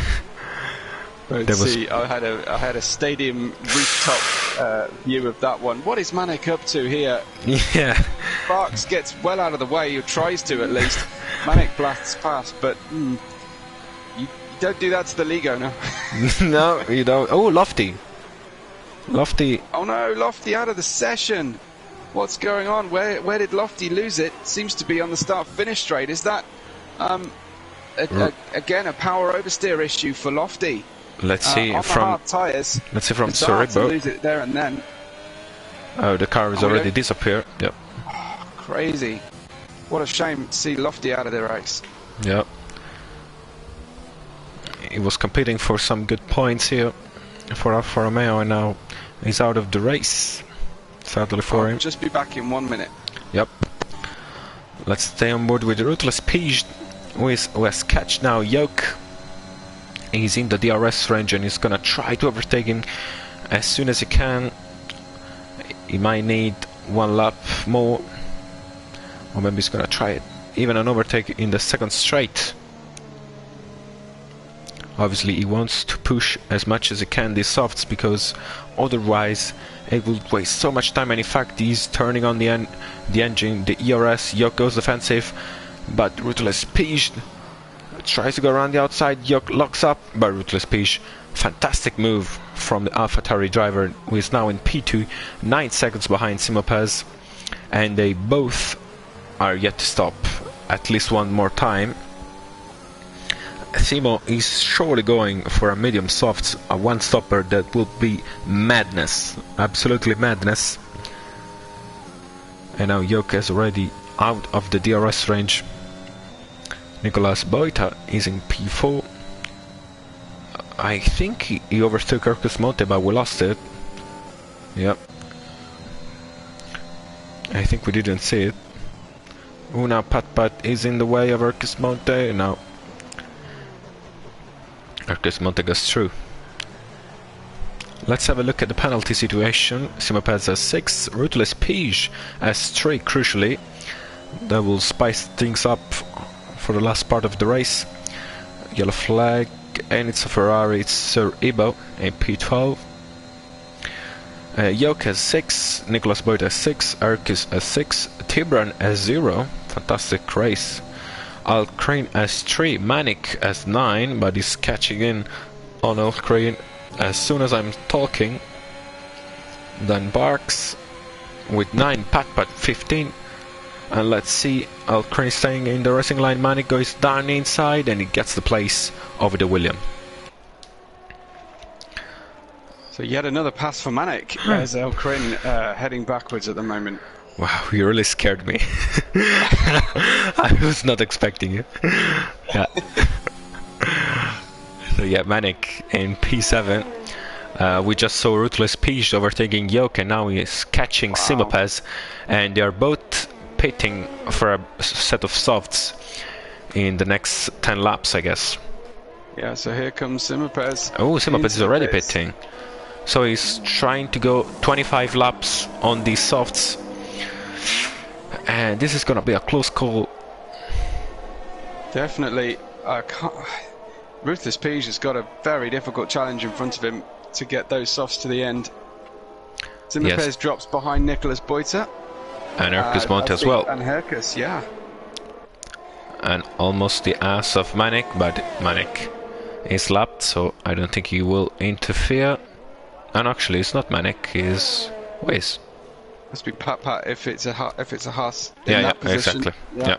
Speaker 1: Let's see. I had a stadium rooftop view of that one. What is Manek up to here?
Speaker 2: Yeah.
Speaker 1: Barks gets well out of the way, or tries to at least. Manek blasts past, but you don't do that to the Ligo, no.
Speaker 2: No, you don't. Oh, Lofty. Lofty.
Speaker 1: Oh no, Lofty out of the session. What's going on? Where did Lofty lose it? Seems to be on the start-finish straight. Is that again a power oversteer issue for Lofty?
Speaker 2: Let's see
Speaker 1: on the
Speaker 2: from.
Speaker 1: hard tyres.
Speaker 2: Let's see from
Speaker 1: It's hard to
Speaker 2: Sorebo.
Speaker 1: lose it there and then.
Speaker 2: Oh, the car is
Speaker 1: Oh,
Speaker 2: already
Speaker 1: yeah.
Speaker 2: disappeared. Yep.
Speaker 1: Crazy. What a shame to see Lofty out of the race.
Speaker 2: Yep. He was competing for some good points here for Alfa Romeo, and now he's out of the race. Sadly for
Speaker 1: I'll
Speaker 2: him.
Speaker 1: just be back in 1 minute.
Speaker 2: Yep. Let's stay on board with Ruthless Pige, who has catch now Yoke. He's in the DRS range and he's gonna try to overtake him as soon as he can. He might need one lap more, or maybe he's gonna try it. Even an overtake in the second straight. Obviously he wants to push as much as he can these softs, because otherwise it will waste so much time, and in fact he's turning on the engine, the ERS. Yoke goes defensive, but Ruthless Pige tries to go around the outside. Yoke locks up, but Ruthless Pige, fantastic move from the AlphaTauri driver, who is now in P2, 9 seconds behind Simopes, and they both are yet to stop at least one more time. Simo is surely going for a medium soft, a one stopper that will be madness, absolutely madness. And now Yoke is already out of the DRS range. Nicolas Boita is in P4. I think he overtook Hercus Monte, but we lost it. Yep. I think we didn't see it. Oh, now Pat is in the way of Hercus Monte. Now Hercus Monte goes through. Let's have a look at the penalty situation. Simopes has 6, Ruthless Pige has 3, crucially. That will spice things up for the last part of the race. Yellow flag, and it's a Ferrari, it's Sir Ibo in P12. Yoke has 6, Nicolas Boita has 6, Hercus has 6, Tibran has 0, fantastic race. Alcrane has 3, Manek has 9, but he's catching in on Alcrane as soon as I'm talking. Then Barks with 9, Pat 15. And let's see, Alcrane staying in the racing line. Manek goes down inside and he gets the place over the William.
Speaker 1: So yet another pass for Manek as El Crin heading backwards at the moment.
Speaker 2: Wow, you really scared me. I was not expecting it. Yeah. So yeah, Manic in P7. We just saw Ruthless Peach overtaking Yoke, and now he's catching Simopez, and they are both pitting for a set of softs in the next 10 laps, I guess.
Speaker 1: Yeah, so here comes Simopez.
Speaker 2: Oh, Simopez is already pitting. So he's trying to go 25 laps on these softs. And this is going to be a close call.
Speaker 1: Definitely. Ruthless Peach has got a very difficult challenge in front of him to get those softs to the end. Simopez drops behind Nicholas Boita.
Speaker 2: And Hercus Monte as well.
Speaker 1: And Hercus, yeah.
Speaker 2: And almost the ass of Manic, but Manic is lapped, so I don't think he will interfere. And actually, it's not Manic, it's Wiz.
Speaker 1: Must be Pat if it's a Haas in
Speaker 2: Yeah,
Speaker 1: that position.
Speaker 2: exactly. Yeah.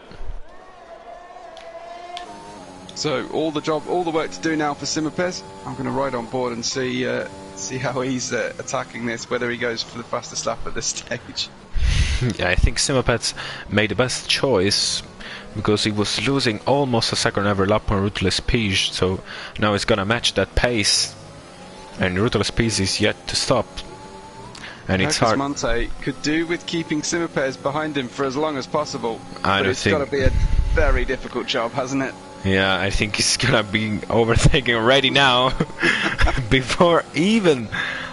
Speaker 1: So all the work to do now for Simopez. I'm going to ride on board and see how he's attacking this. Whether he goes for the fastest lap at this stage.
Speaker 2: Yeah, I think Simopez made the best choice because he was losing almost a second every lap on Ruthless Peach. So now he's gonna match that pace, and Ruthless Peach is yet to stop. And it's hard.
Speaker 1: Monte could do with keeping Simopez behind him for as long as possible.
Speaker 2: But
Speaker 1: it's got to be a very difficult job, hasn't it?
Speaker 2: Yeah, I think he's gonna be overtaking already now, before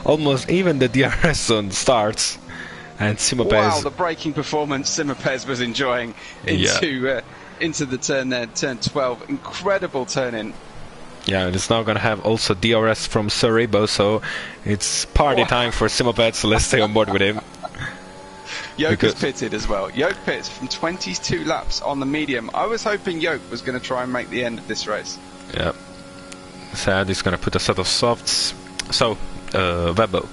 Speaker 2: almost even the DRS zone starts. And Simopez.
Speaker 1: Wow, the braking performance Simopez was enjoying into the turn there, turn 12. Incredible turn in.
Speaker 2: Yeah, and it's now gonna have also DRS from Cerebo, so it's party time for Simopez, so let's stay on board with him.
Speaker 1: Yoke is pitted as well. Yoke pits from 22 laps on the medium. I was hoping Yoke was going to try and make the end of this race.
Speaker 2: Yeah. Sad he's going to put a set of softs. So, Webbo,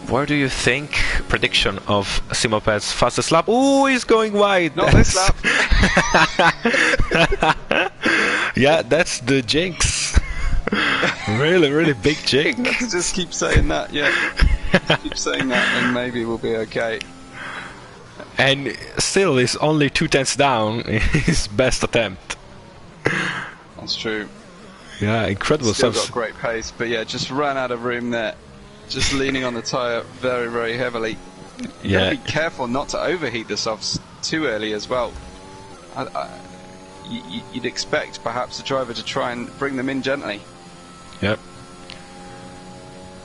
Speaker 2: where do you think prediction of Simopez's fastest lap? Oh, he's going wide.
Speaker 1: Not this lap.
Speaker 2: Yeah, that's the jinx. Really, really big jinx.
Speaker 1: Let's just keep saying that, yeah. Keep saying that and maybe we'll be okay.
Speaker 2: And still, he's only 2/10 down in his best attempt.
Speaker 1: That's true.
Speaker 2: Yeah, incredible
Speaker 1: Still
Speaker 2: stuff.
Speaker 1: got great pace, but yeah, just ran out of room there. Just leaning on the tyre very, very heavily. You gotta be careful not to overheat the softs too early as well. You'd expect perhaps the driver to try and bring them in gently.
Speaker 2: Yep.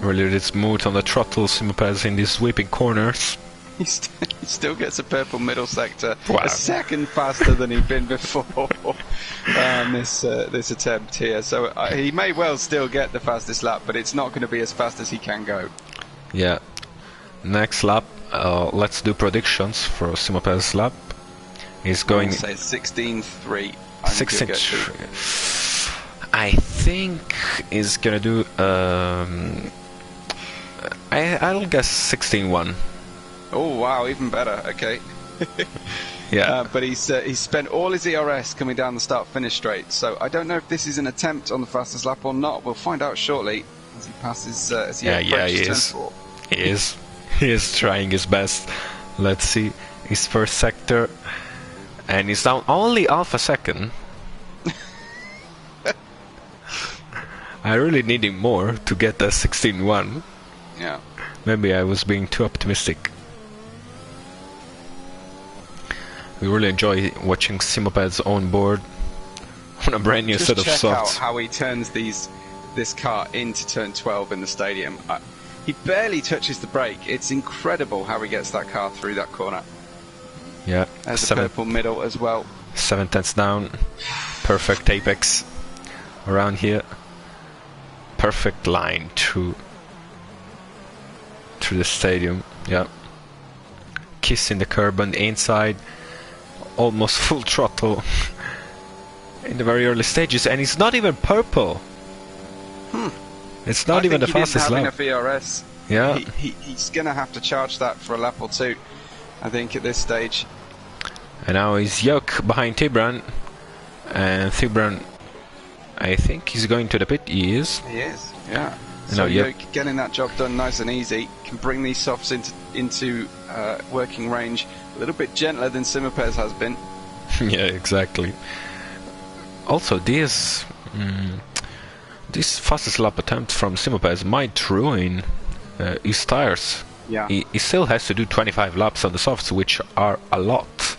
Speaker 2: Really, really smooth on the throttle, Simopez in these sweeping corners.
Speaker 1: He still gets a purple middle sector,
Speaker 2: wow.
Speaker 1: A second faster than he'd been before on this attempt here. So he may well still get the fastest lap, but it's not going to be as fast as he can go.
Speaker 2: Yeah. Next lap, let's do predictions for Simopez's lap. He's going.
Speaker 1: Say 16.3.
Speaker 2: 16.3. I think he's gonna do. I'll guess 16.1.
Speaker 1: Oh wow, even better. Okay.
Speaker 2: Yeah.
Speaker 1: But he's spent all his ERS coming down the start-finish straight. So I don't know if this is an attempt on the fastest lap or not. We'll find out shortly as he passes. He
Speaker 2: is.
Speaker 1: Turn 4.
Speaker 2: He is. He is trying his best. Let's see his first sector, and he's down only half a second. I really need him more to get the 16.1.
Speaker 1: Yeah.
Speaker 2: Maybe I was being too optimistic. We really enjoy watching Simopez on board on a brand new set of
Speaker 1: Just check out
Speaker 2: softs.
Speaker 1: how he turns this car into turn 12 in the stadium. He barely touches the brake. It's incredible how he gets that car through that corner.
Speaker 2: Yeah,
Speaker 1: There's a purple middle as well.
Speaker 2: 7/10 down. Perfect apex around here. Perfect line through the stadium. Yeah. Kissing the curb on the inside. Almost full throttle in the very early stages, and it's not even purple. It's not even the fastest lap.
Speaker 1: Enough ERS.
Speaker 2: Yeah.
Speaker 1: He's going to have to charge that for a lap or two, I think, at this stage.
Speaker 2: And now he's Yoke behind Tibran, and Tibran, I think he's going to the pit. He is.
Speaker 1: He is. Yeah.
Speaker 2: No,
Speaker 1: So Yoke getting that job done nice and easy can bring these softs into working range A little bit gentler than Simapes has been.
Speaker 2: Yeah, exactly. Also, this fastest lap attempt from Simapes might ruin his tires.
Speaker 1: Yeah.
Speaker 2: He still has to do 25 laps on the softs, which are a lot.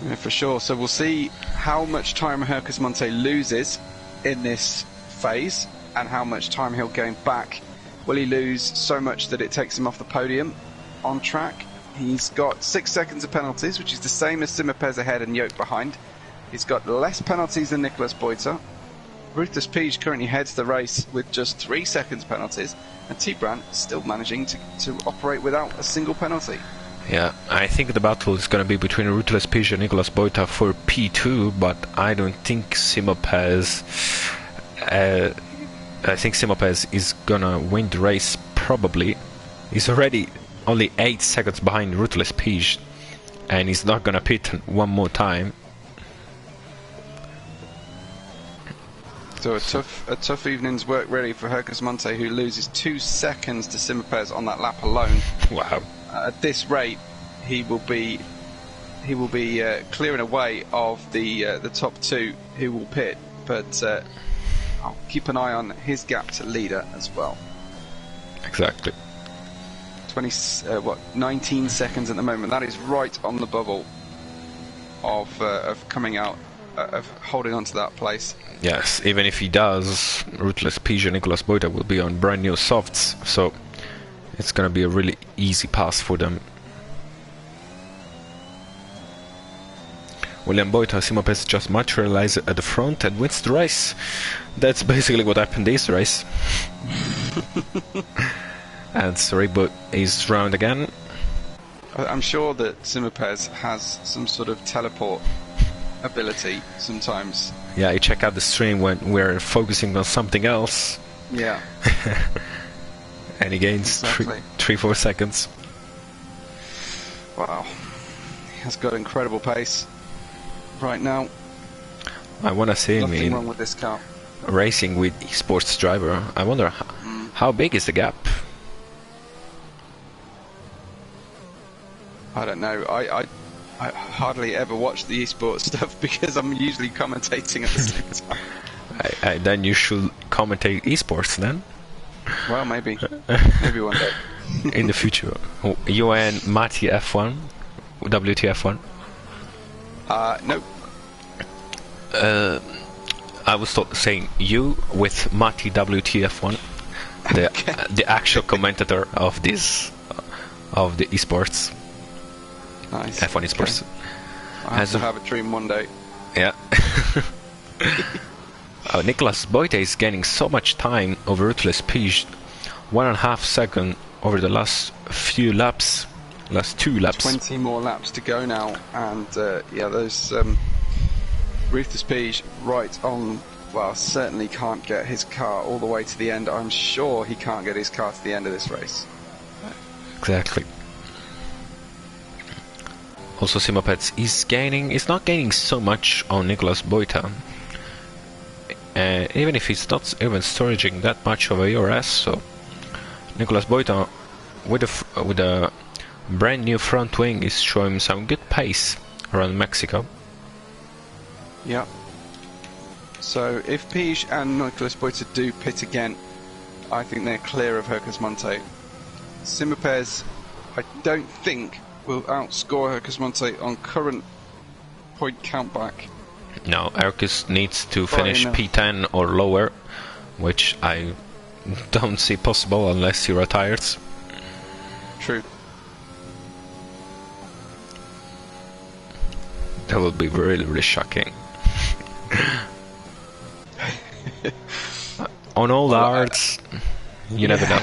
Speaker 1: Yeah, for sure. So we'll see how much time Hercus Monte loses in this phase and how much time he'll gain back. Will he lose so much that it takes him off the podium on track? He's got 6 seconds of penalties, which is the same as Simapes ahead and Yoke behind. He's got less penalties than Nicolas Boita. Ruthless Peach currently heads the race with just 3 seconds penalties, and T-Brand still managing to operate without a single penalty.
Speaker 2: Yeah, I think the battle is going to be between Ruthless Peach and Nicolas Boita for P2, but I don't think Simapes... I think Simapes is going to win the race, probably. He's already only 8 seconds behind Ruthless Peach, and he's not going to pit one more time.
Speaker 1: So a tough evening's work really for Hercus Monte, who loses 2 seconds to Simapes on that lap alone.
Speaker 2: Wow.
Speaker 1: At this rate, he will be clearing away of the top 2 who will pit, but I'll keep an eye on his gap to leader as well.
Speaker 2: Exactly.
Speaker 1: 19 seconds at the moment. That is right on the bubble of coming out, of holding on to that place.
Speaker 2: Yes, even if he does, Ruthless Peach and Nicolas Boita will be on brand new softs, so it's gonna be a really easy pass for them. William Boita, Simapes just materializes at the front and wins the race. That's basically what happened this race. And Sorebo is round again.
Speaker 1: I'm sure that Simapes has some sort of teleport ability sometimes.
Speaker 2: Yeah, you check out the stream when we're focusing on something else.
Speaker 1: Yeah.
Speaker 2: And he gains
Speaker 1: Exactly.
Speaker 2: 3-4 seconds.
Speaker 1: Wow. He has got incredible pace right now.
Speaker 2: I want to see him
Speaker 1: Nothing
Speaker 2: in
Speaker 1: wrong with this car.
Speaker 2: racing with esports driver. I wonder how big is the gap?
Speaker 1: I don't know. I hardly ever watch the esports stuff because I'm usually commentating at the same time.
Speaker 2: Then you should commentate esports then.
Speaker 1: Well, maybe. Maybe one day.
Speaker 2: In the future. You and Matty F1? WTF1?
Speaker 1: Nope.
Speaker 2: I was saying you with Matty WTF1, the actual commentator of this of the esports.
Speaker 1: Nice.
Speaker 2: F1 esports.
Speaker 1: Okay. I have to have a dream one day.
Speaker 2: Yeah. Nicolas Boita is gaining so much time over Ruthless Peach, 1.5 seconds over the last few laps, last 2 laps.
Speaker 1: 20 more laps to go now, and yeah, those Ruthless Peach right on. Well, certainly can't get his car all the way to the end. I'm sure he can't get his car to the end of this race.
Speaker 2: Exactly. Also, Simapes is not gaining so much on Nicolas Boita. Even if he's not even storaging that much of a ERS, so Nicolas Boita with a brand new front wing is showing some good pace around Mexico.
Speaker 1: Yeah. So if Peach and Nicolas Boita do pit again, I think they're clear of Hercus Monte. Simapes, I don't think, will outscore Hercus Monte on current point count back.
Speaker 2: No, Hercus needs to finish P10 or lower, which I don't see possible unless he retires.
Speaker 1: True.
Speaker 2: That would be really, really shocking. On all the arts, you never know.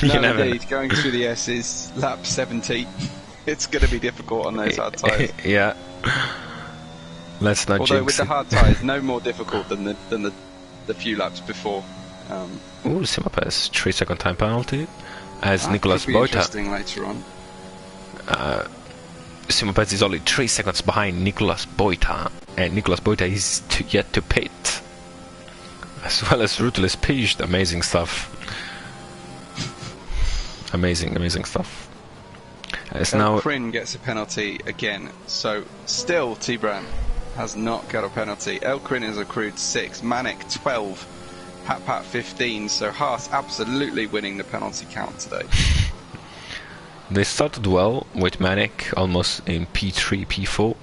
Speaker 2: You
Speaker 1: No,
Speaker 2: never
Speaker 1: indeed. Going through the S's, lap 70, it's going to be difficult on those hard tyres.
Speaker 2: Yeah. Let's not
Speaker 1: Although
Speaker 2: jinx
Speaker 1: with the
Speaker 2: it.
Speaker 1: hard tyres, no more difficult than the few laps before.
Speaker 2: Ooh, Simapes, 3-second time penalty. As
Speaker 1: That
Speaker 2: Nicolas
Speaker 1: could be
Speaker 2: Boita,
Speaker 1: interesting later on.
Speaker 2: Simapes is only 3 seconds behind Nicolas Boita, and Nicolas Boita is yet to pit. As well as Ruthless Peach, amazing stuff. Amazing stuff. As now
Speaker 1: Elkrin gets a penalty again, so still Tibran has not got a penalty. Elkrin has accrued 6, Manek 12, Pat 15, so Haas absolutely winning the penalty count today.
Speaker 2: they started well with Manek almost in P3, P4,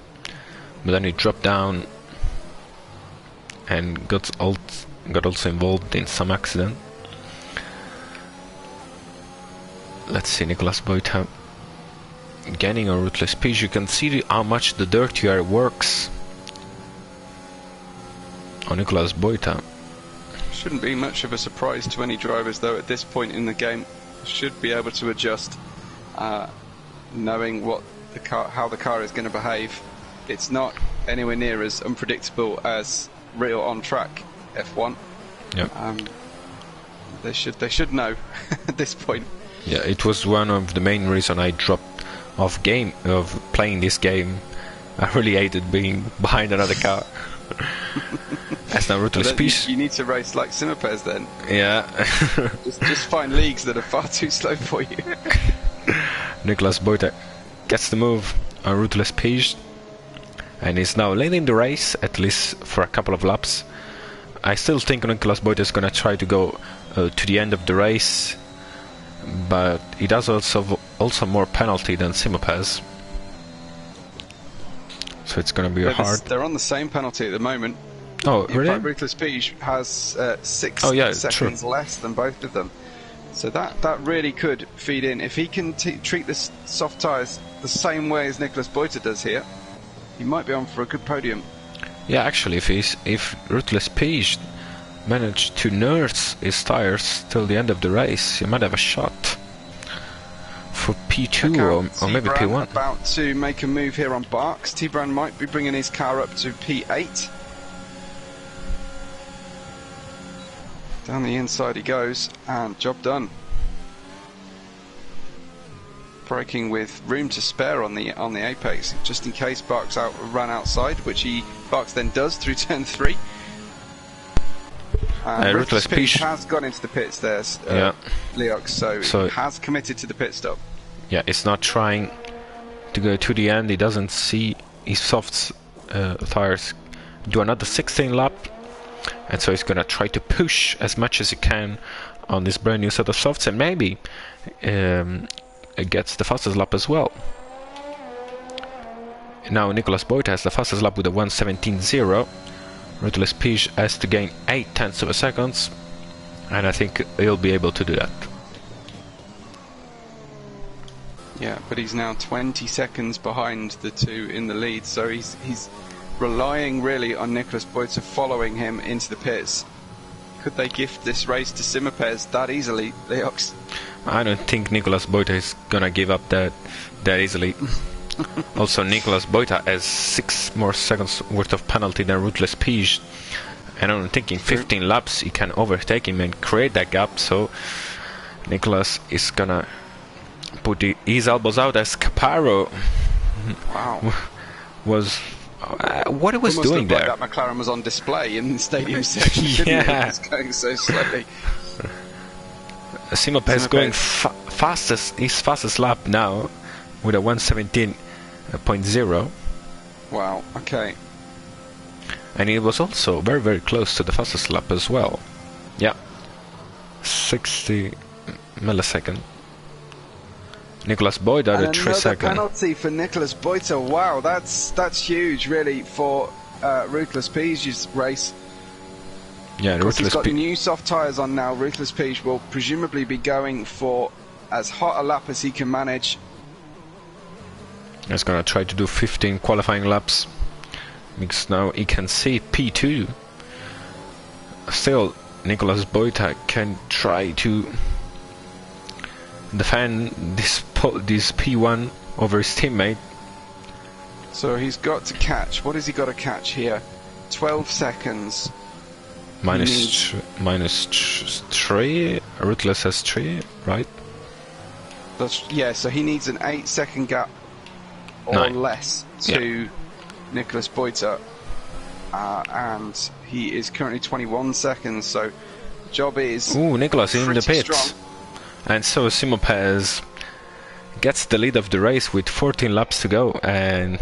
Speaker 2: but then he dropped down and got also involved in some accident. Let's see, Nicolas Boita gaining on Ruthless Peach. You can see how much the dirty air works on Nicolas Boita.
Speaker 1: Shouldn't be much of a surprise to any drivers though at this point in the game. Should be able to adjust, knowing what the car, how the car is going to behave. It's not anywhere near as unpredictable as real on-track F1.
Speaker 2: Yeah.
Speaker 1: They should know at this point.
Speaker 2: Yeah, it was one of the main reasons I dropped off playing this game. I really hated being behind another car. As now Ruthless Peach.
Speaker 1: You need to race like Simapez then.
Speaker 2: Yeah.
Speaker 1: just find leagues that are far too slow for you.
Speaker 2: Nicolas Boita gets the move on Ruthless Peach and is now leading the race, at least for a couple of laps. I still think Nicolas Boita is going to try to go to the end of the race, but he does also more penalty than Simapez, so it's going to be hard.
Speaker 1: They're on the same penalty at the moment.
Speaker 2: Oh, really?
Speaker 1: In fact, Ruthless Peach has 6 seconds less than both of them, so that really could feed in. If he can treat the soft tyres the same way as Nicolas Boita does here, he might be on for a good podium.
Speaker 2: Yeah, actually, if Ruthless Peach managed to nurse his tires till the end of the race, he might have a shot for P2 or maybe P1.
Speaker 1: About to make a move here on Barks. Tibran might be bringing his car up to P8. Down the inside he goes, and job done. Braking with room to spare on the apex, just in case Barks ran outside, which Barks then does through turn 3. Ruthless Peach has gone into the pits there, Leox, so he has committed to the pit stop.
Speaker 2: Yeah, it's not trying to go to the end. He doesn't see his soft tires do another 16 lap, and so he's gonna try to push as much as he can on this brand new set of softs, and maybe gets the fastest lap as well. Now Nicolas Boita has the fastest lap with a 1:17.0. Ruthless Peach has to gain 0.8 of a second, and I think he'll be able to do that.
Speaker 1: Yeah, but he's now 20 seconds behind the two in the lead, so he's relying really on Nicolas Boita following him into the pits. Could they gift this race to Simapez that easily, Leox?
Speaker 2: I don't think Nicolas Boita is gonna give up that easily. Also, Nicolas Boita has 6 more seconds worth of penalty than Ruthless Peach, and I'm thinking 15 laps he can overtake him and create that gap, so Nicolas is gonna put his elbows out as Caparo was what he was doing there.
Speaker 1: Like that McLaren was on display in the stadium section.
Speaker 2: Yeah,
Speaker 1: it's going so slowly.
Speaker 2: Simapez going his fastest lap now with a 1:17.0.
Speaker 1: Wow, okay.
Speaker 2: And it was also very, very close to the fastest lap as well. Yeah, 60 millisecond. Nicolas Boita at 3 seconds.
Speaker 1: Penalty for Nicolas Boita. Wow, that's huge, really, for Ruthless Peach's race.
Speaker 2: Yeah,
Speaker 1: He's got new soft tyres on now. Ruthless Peach will presumably be going for as hot a lap as he can manage.
Speaker 2: He's gonna try to do 15 qualifying laps, because now he can see P2. Still, Nicolas Boita can try to defend this P1 over his teammate.
Speaker 1: So he's got to catch. What has he got to catch here? 12 seconds.
Speaker 2: Minus 3. Ruthless has 3, right?
Speaker 1: Yeah, so he needs an 8-second gap or less to Nicolas Boita, and he is currently 21 seconds. So the job is
Speaker 2: Nicolas in the pits,
Speaker 1: strong.
Speaker 2: and so Simapez gets the lead of the race with 14 laps to go, and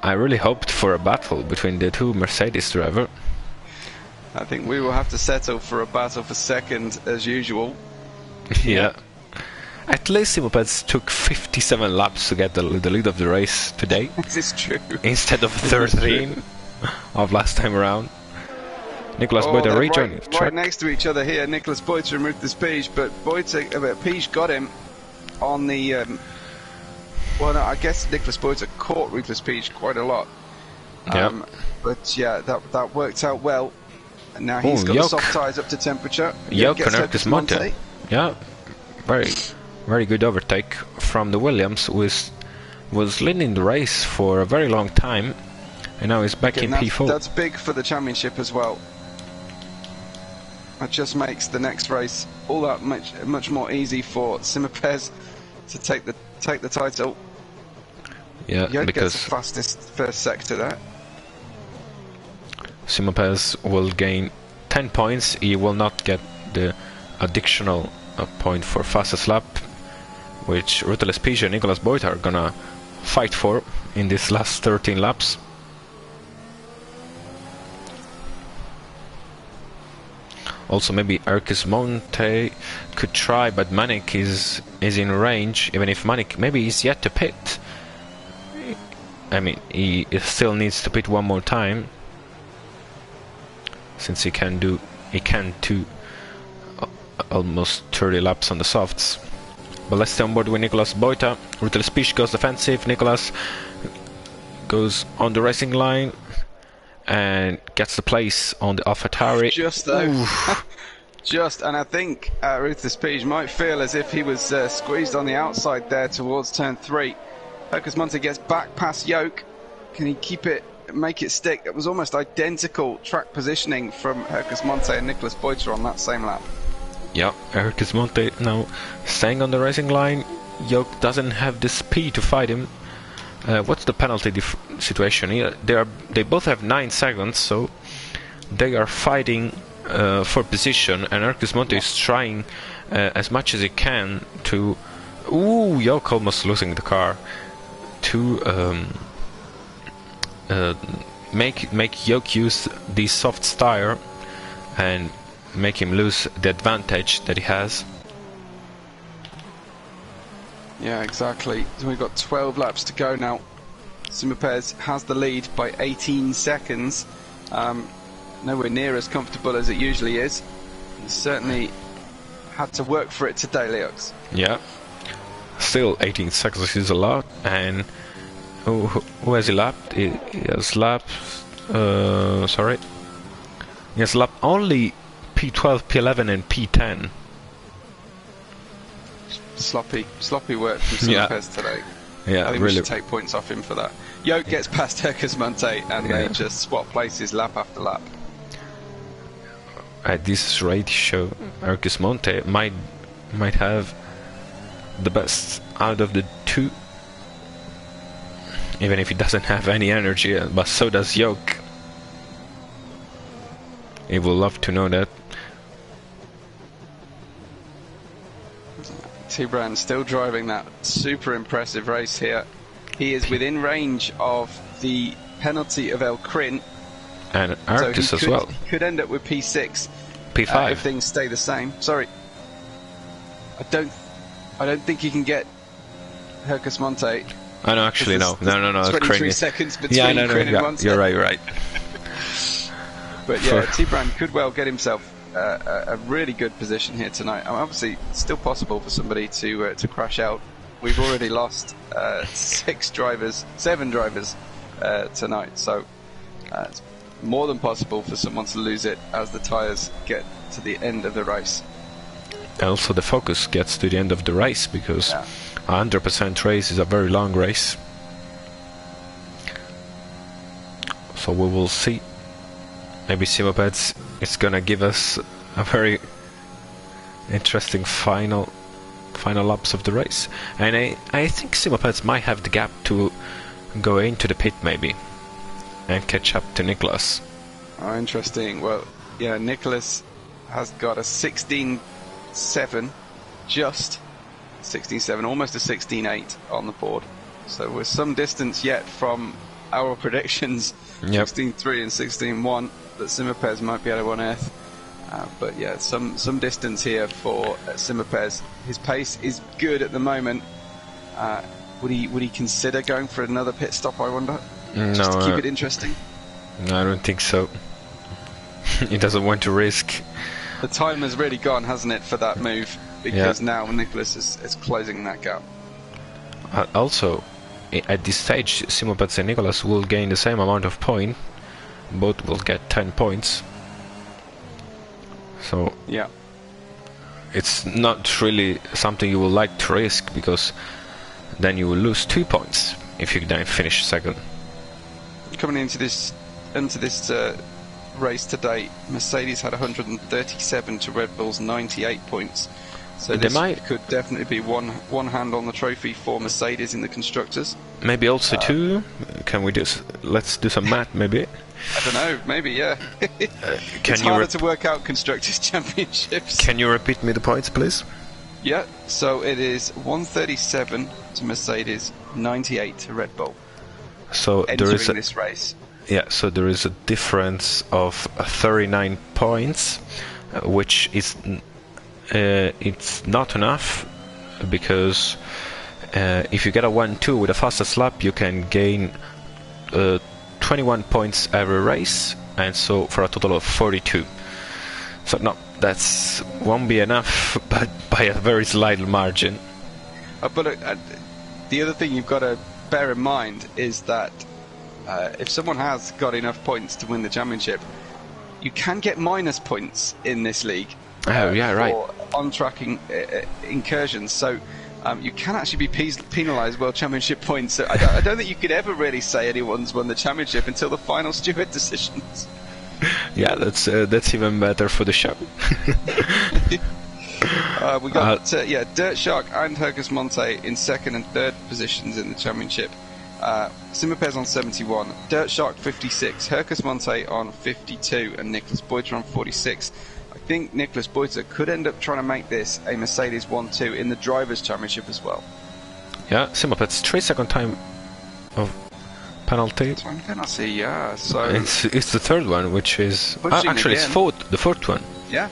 Speaker 2: I really hoped for a battle between the two Mercedes drivers.
Speaker 1: I think we will have to settle for a battle for second as usual.
Speaker 2: Yeah. At least Simopeds took 57 laps to get the lead of the race today.
Speaker 1: This is true.
Speaker 2: Instead of 13 of last time around. Nicolas Boita rejoined
Speaker 1: right next to each other here, Nicolas Boita and Ruthless Pige, but Pige got him on the... well, no, I guess Nicolas Boita caught Ruthless Pige quite a lot. But yeah, that worked out well. And now he's got the soft tyres up to temperature.
Speaker 2: Joke and Hercus Monte. Yeah, very good overtake from the Williams, who was leading the race for a very long time, and now he's back in P4.
Speaker 1: That's big for the championship as well. That just makes the next race all that much more easy for Simopes to take the title.
Speaker 2: Yeah, because
Speaker 1: gets the fastest first sector there.
Speaker 2: Simopes will gain 10 points. He will not get the additional point for fastest lap, which Ruthless Pige and Nicolas Boita are gonna fight for in these last 13 laps. Also, maybe Hercus Monte could try, but Manic is in range. Even if Manic maybe he's yet to pit. I mean, he still needs to pit one more time, since he can do almost 30 laps on the softs. But let's stay on board with Nicolas Boita. Ruthless Pige goes defensive. Nicolas goes on the racing line and gets the place on the AlphaTauri.
Speaker 1: Just though. Just, and I think Ruthless Pige might feel as if he was squeezed on the outside there towards turn 3. Hercus Monte gets back past Yoke. Can he keep it, make it stick? It was almost identical track positioning from Hercus Monte and Nicolas Boita on that same lap.
Speaker 2: Yeah, Hercus Monte now staying on the racing line. Yoke doesn't have the speed to fight him. What's the penalty situation here? They both have 9 seconds, so they are fighting for position, and Hercus Monte is trying as much as he can to... Ooh, Yoke almost losing the car. To make Yoke use the soft tire and make him lose the advantage that he has.
Speaker 1: Yeah, exactly. So we've got 12 laps to go now. Simopes has the lead by 18 seconds. Nowhere near as comfortable as it usually is. He's certainly had to work for it today, Leox.
Speaker 2: Yeah. Still 18 seconds is a lot. And who has he lapped? He has lapped... sorry. He has lapped only P12, P11 and P10.
Speaker 1: Sloppy work from Simopes today.
Speaker 2: Yeah,
Speaker 1: I think
Speaker 2: really.
Speaker 1: we should take points off him for that. Yoke gets past Hercus Monte and they just swap places lap after lap.
Speaker 2: At this rate, show Hercus Monte might have the best out of the two, even if he doesn't have any energy, but so does Yoke. He will love to know that.
Speaker 1: T-Brand still driving that super impressive race here. He is within range of the penalty of El Crin.
Speaker 2: And Hercus as well.
Speaker 1: He could end up with P6.
Speaker 2: P5.
Speaker 1: If things stay the same. Sorry. I don't think he can get Hercus Monte.
Speaker 2: Oh no, actually no. No, that's
Speaker 1: 23
Speaker 2: Crin.
Speaker 1: seconds between Crin and Monte.
Speaker 2: You're right.
Speaker 1: But yeah, T-Brand could well get himself a really good position here tonight. Obviously, it's still possible for somebody to crash out. We've already lost 7 drivers tonight, so it's more than possible for someone to lose it as the tyres get to the end of the race.
Speaker 2: Also, the focus gets to the end of the race, because 100% race is a very long race. So we will see. Maybe Simopes is gonna give us a very interesting final laps of the race, and I think Simopes might have the gap to go into the pit maybe and catch up to Nicolas.
Speaker 1: Oh, interesting. Well, yeah, Nicolas has got a 16.7 just, 16.7, almost a 16.8 on the board. So we're some distance yet from our predictions, 16.3 and 16.1, that Simapes might be able to unearth. But yeah, some distance here for Simapes. His pace is good at the moment. Would he consider going for another pit stop, I wonder? Just to keep it interesting?
Speaker 2: No, I don't think so. He doesn't want to risk.
Speaker 1: The time has really gone, hasn't it, for that move? Because now Nicholas is closing that gap.
Speaker 2: Also, at this stage, Simapes and Nicholas will gain the same amount of point. Both will get 10 points. So
Speaker 1: yeah,
Speaker 2: it's not really something you would like to risk, because then you will lose 2 points if you then finish second.
Speaker 1: Coming into this race today, Mercedes had 137 to Red Bull's 98 points. So this could definitely be one hand on the trophy for Mercedes in the constructors.
Speaker 2: Maybe also two. Can we let's do some math, maybe?
Speaker 1: I don't know. Maybe, yeah. It's harder to work out constructors championships.
Speaker 2: Can you repeat me the points, please?
Speaker 1: Yeah. So it is 137 to Mercedes, 98 to Red Bull.
Speaker 2: So
Speaker 1: there is this race.
Speaker 2: Yeah. So there is a difference of 39 points, which is. It's not enough, because if you get a 1-2 with a fastest lap, you can gain 21 points every race, and so for a total of 42. So no, that's won't be enough, but by a very slight margin.
Speaker 1: But the other thing you've got to bear in mind is that if someone has got enough points to win the championship, you can get minus points in this league.
Speaker 2: Oh yeah, right.
Speaker 1: For on-tracking incursions, so you can actually be penalised World Championship points. So I don't think you could ever really say anyone's won the championship until the final steward decisions.
Speaker 2: Yeah, that's even better for the show.
Speaker 1: We got Dirt Shark and Hercus Monte in second and third positions in the championship. Simapes on 71, Dirt Shark 56, Hercus Monte on 52, and Nicholas Beuter on 46. I think Nicholas Beuter could end up trying to make this a Mercedes 1-2 in the Drivers' Championship as well.
Speaker 2: Yeah, Simapes 3-second time of penalty.
Speaker 1: Time penalty, yeah. So
Speaker 2: it's the third one, which is actually it's the fourth one.
Speaker 1: Yeah.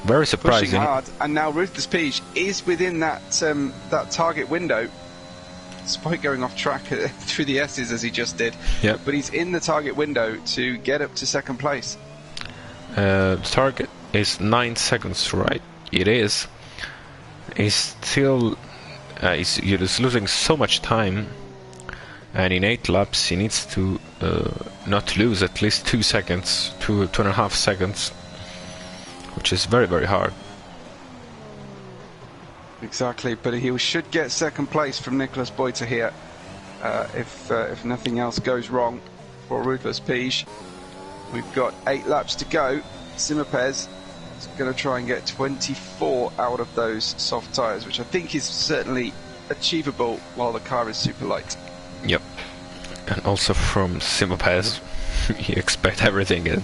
Speaker 2: Very surprising.
Speaker 1: Pushing hard, and now Ruthless Peach is within that target window, despite going off track through the S's as he just did.
Speaker 2: Yeah.
Speaker 1: But he's in the target window to get up to second place.
Speaker 2: The target is 9 seconds, right? It is. He's still he's losing so much time, and in 8 laps he needs to not lose at least 2 seconds, 2.5 seconds, which is very, very hard.
Speaker 1: Exactly, but he should get second place from Nicholas Beuter here if nothing else goes wrong for Ruthless Peach. We've got 8 laps to go. Simapes is going to try and get 24 out of those soft tyres, which I think is certainly achievable while the car is super light.
Speaker 2: Yep. And also from Simapes, you expect everything at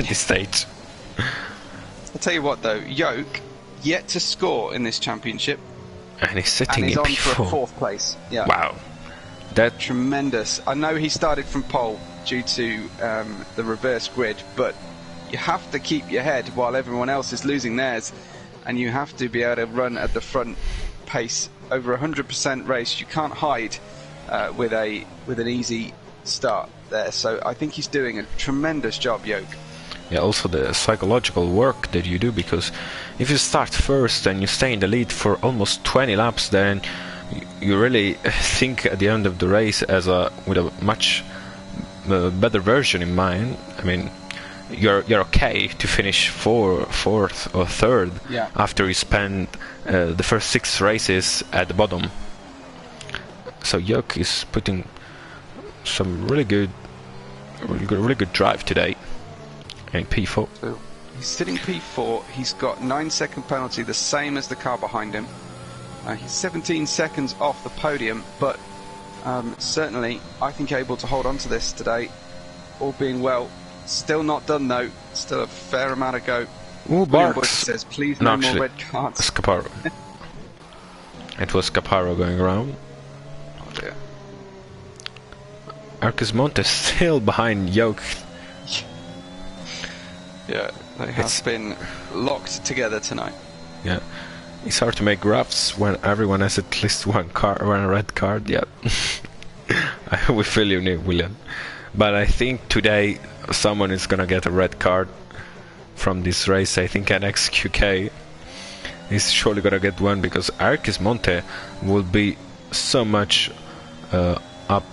Speaker 2: this stage.
Speaker 1: I'll tell you what though, Yoke yet to score in this championship.
Speaker 2: And he's sitting
Speaker 1: in
Speaker 2: P4.
Speaker 1: on for a 4th place. Yeah.
Speaker 2: Wow. That
Speaker 1: tremendous. I know he started from pole due to the reverse grid, but you have to keep your head while everyone else is losing theirs, and you have to be able to run at the front pace over 100% race. You can't hide with an easy start there. So I think he's doing a tremendous job, Yoke.
Speaker 2: Yeah, also the psychological work that you do, because if you start first and you stay in the lead for almost 20 laps, then you really think at the end of the race with a much better version in mind. I mean, you're okay to finish fourth or third after you spend the first 6 races at the bottom. So Yoke is putting some really good drive today in P4.
Speaker 1: So he's sitting P4. He's got 9-second penalty, the same as the car behind him. He's 17 seconds off the podium, but certainly I think able to hold on to this today, all being well. Still not done though. Still a fair amount to go.
Speaker 2: Ooh, Barks
Speaker 1: says, please no more red cards.
Speaker 2: Escaparo. It was Caparo going around.
Speaker 1: Oh dear.
Speaker 2: Arcus Monte still behind Yoke.
Speaker 1: Yeah, they have been locked together tonight.
Speaker 2: Yeah. It's hard to make graphs when everyone has at least one red card. Yeah. We feel you, William. But I think today someone is gonna get a red card from this race. I think NXQK is surely gonna get one because Arcus Monte will be so much up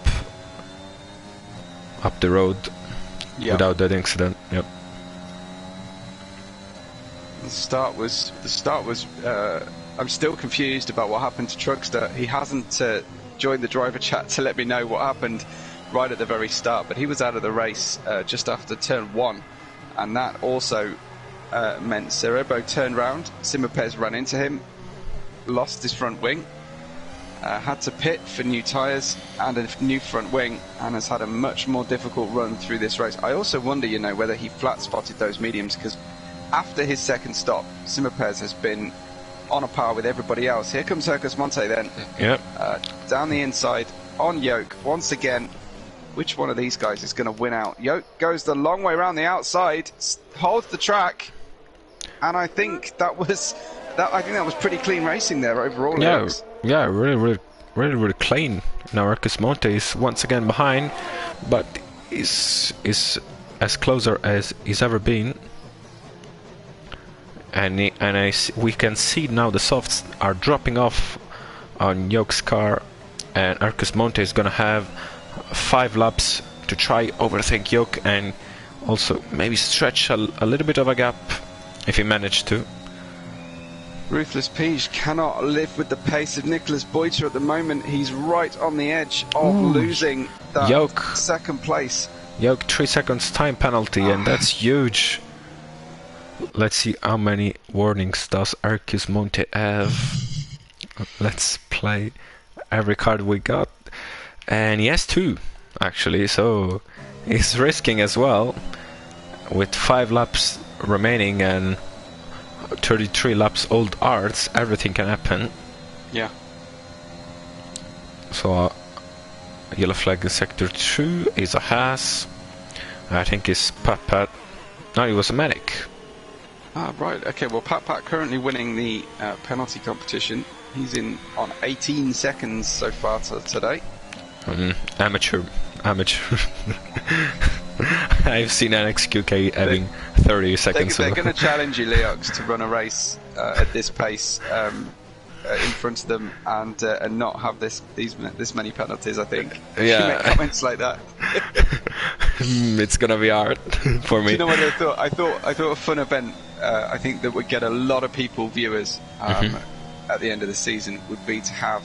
Speaker 2: the road without that incident. Yep.
Speaker 1: The start was. I'm still confused about what happened to Truckster. He hasn't joined the driver chat to let me know what happened right at the very start, but he was out of the race just after turn 1, and that also meant Cerebo turned round. Simapez ran into him, lost his front wing, had to pit for new tyres and a new front wing, and has had a much more difficult run through this race. I also wonder, whether he flat spotted those mediums, because after his second stop, Simapez has been on a par with everybody else. Here comes Hercus Monte then.
Speaker 2: Yep.
Speaker 1: Down the inside on Yoke once again. Which one of these guys is going to win out? Yoke goes the long way around the outside, holds the track, and I think that was pretty clean racing there overall.
Speaker 2: Yeah, really clean. Now Hercus Monte is once again behind, but is as closer as he's ever been. And we can see now the softs are dropping off on Yoke's car, and Hercus Monte is gonna have 5 laps to try overtake Yoke and also maybe stretch a little bit of a gap if he managed to.
Speaker 1: Ruthless Peach cannot live with the pace of Nicholas Boiter at the moment. He's right on the edge of losing that
Speaker 2: Yoke.
Speaker 1: second place.
Speaker 2: Yoke 3 seconds time penalty, and that's huge. Let's see how many warnings does Hercus Monte have. Let's play every card we got. And he has 2, actually, so he's risking as well. With 5 laps remaining and 33 laps old arts, everything can happen.
Speaker 1: Yeah.
Speaker 2: So, yellow flag in sector 2 is a Haas. I think it's Pat. No, he was a Medic.
Speaker 1: Ah, right. Okay, well, Pat currently winning the penalty competition. He's in on 18 seconds so far today.
Speaker 2: Amateur. I've seen NXQK having 30 seconds.
Speaker 1: They're going to challenge you, Leox, to run a race at this pace in front of them and not have this many penalties. I think.
Speaker 2: Yeah.
Speaker 1: You make comments like that.
Speaker 2: It's gonna be hard for me.
Speaker 1: Do you know what I thought? I thought a fun event. I think that would get a lot of viewers at the end of the season would be to have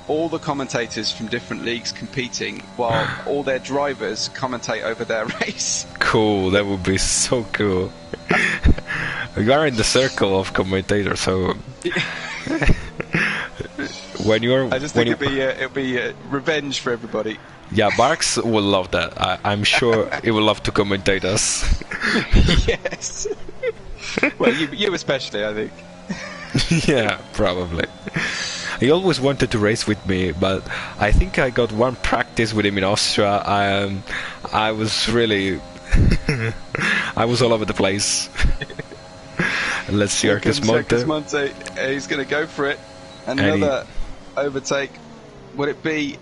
Speaker 1: all the commentators from different leagues competing while all their drivers commentate over their race.
Speaker 2: Cool, that would be so cool. We are in the circle of commentators, so when you're,
Speaker 1: I just think it'll be revenge for everybody.
Speaker 2: Yeah, Barks will love that. I'm sure he will love to commentate us.
Speaker 1: Yes. Well, you especially, I think.
Speaker 2: Yeah, probably. He always wanted to race with me, but I think I got one practice with him in Austria. I was really... I was all over the place. Let's see Hercus Monte.
Speaker 1: He's going to go for it. Another overtake. Would it be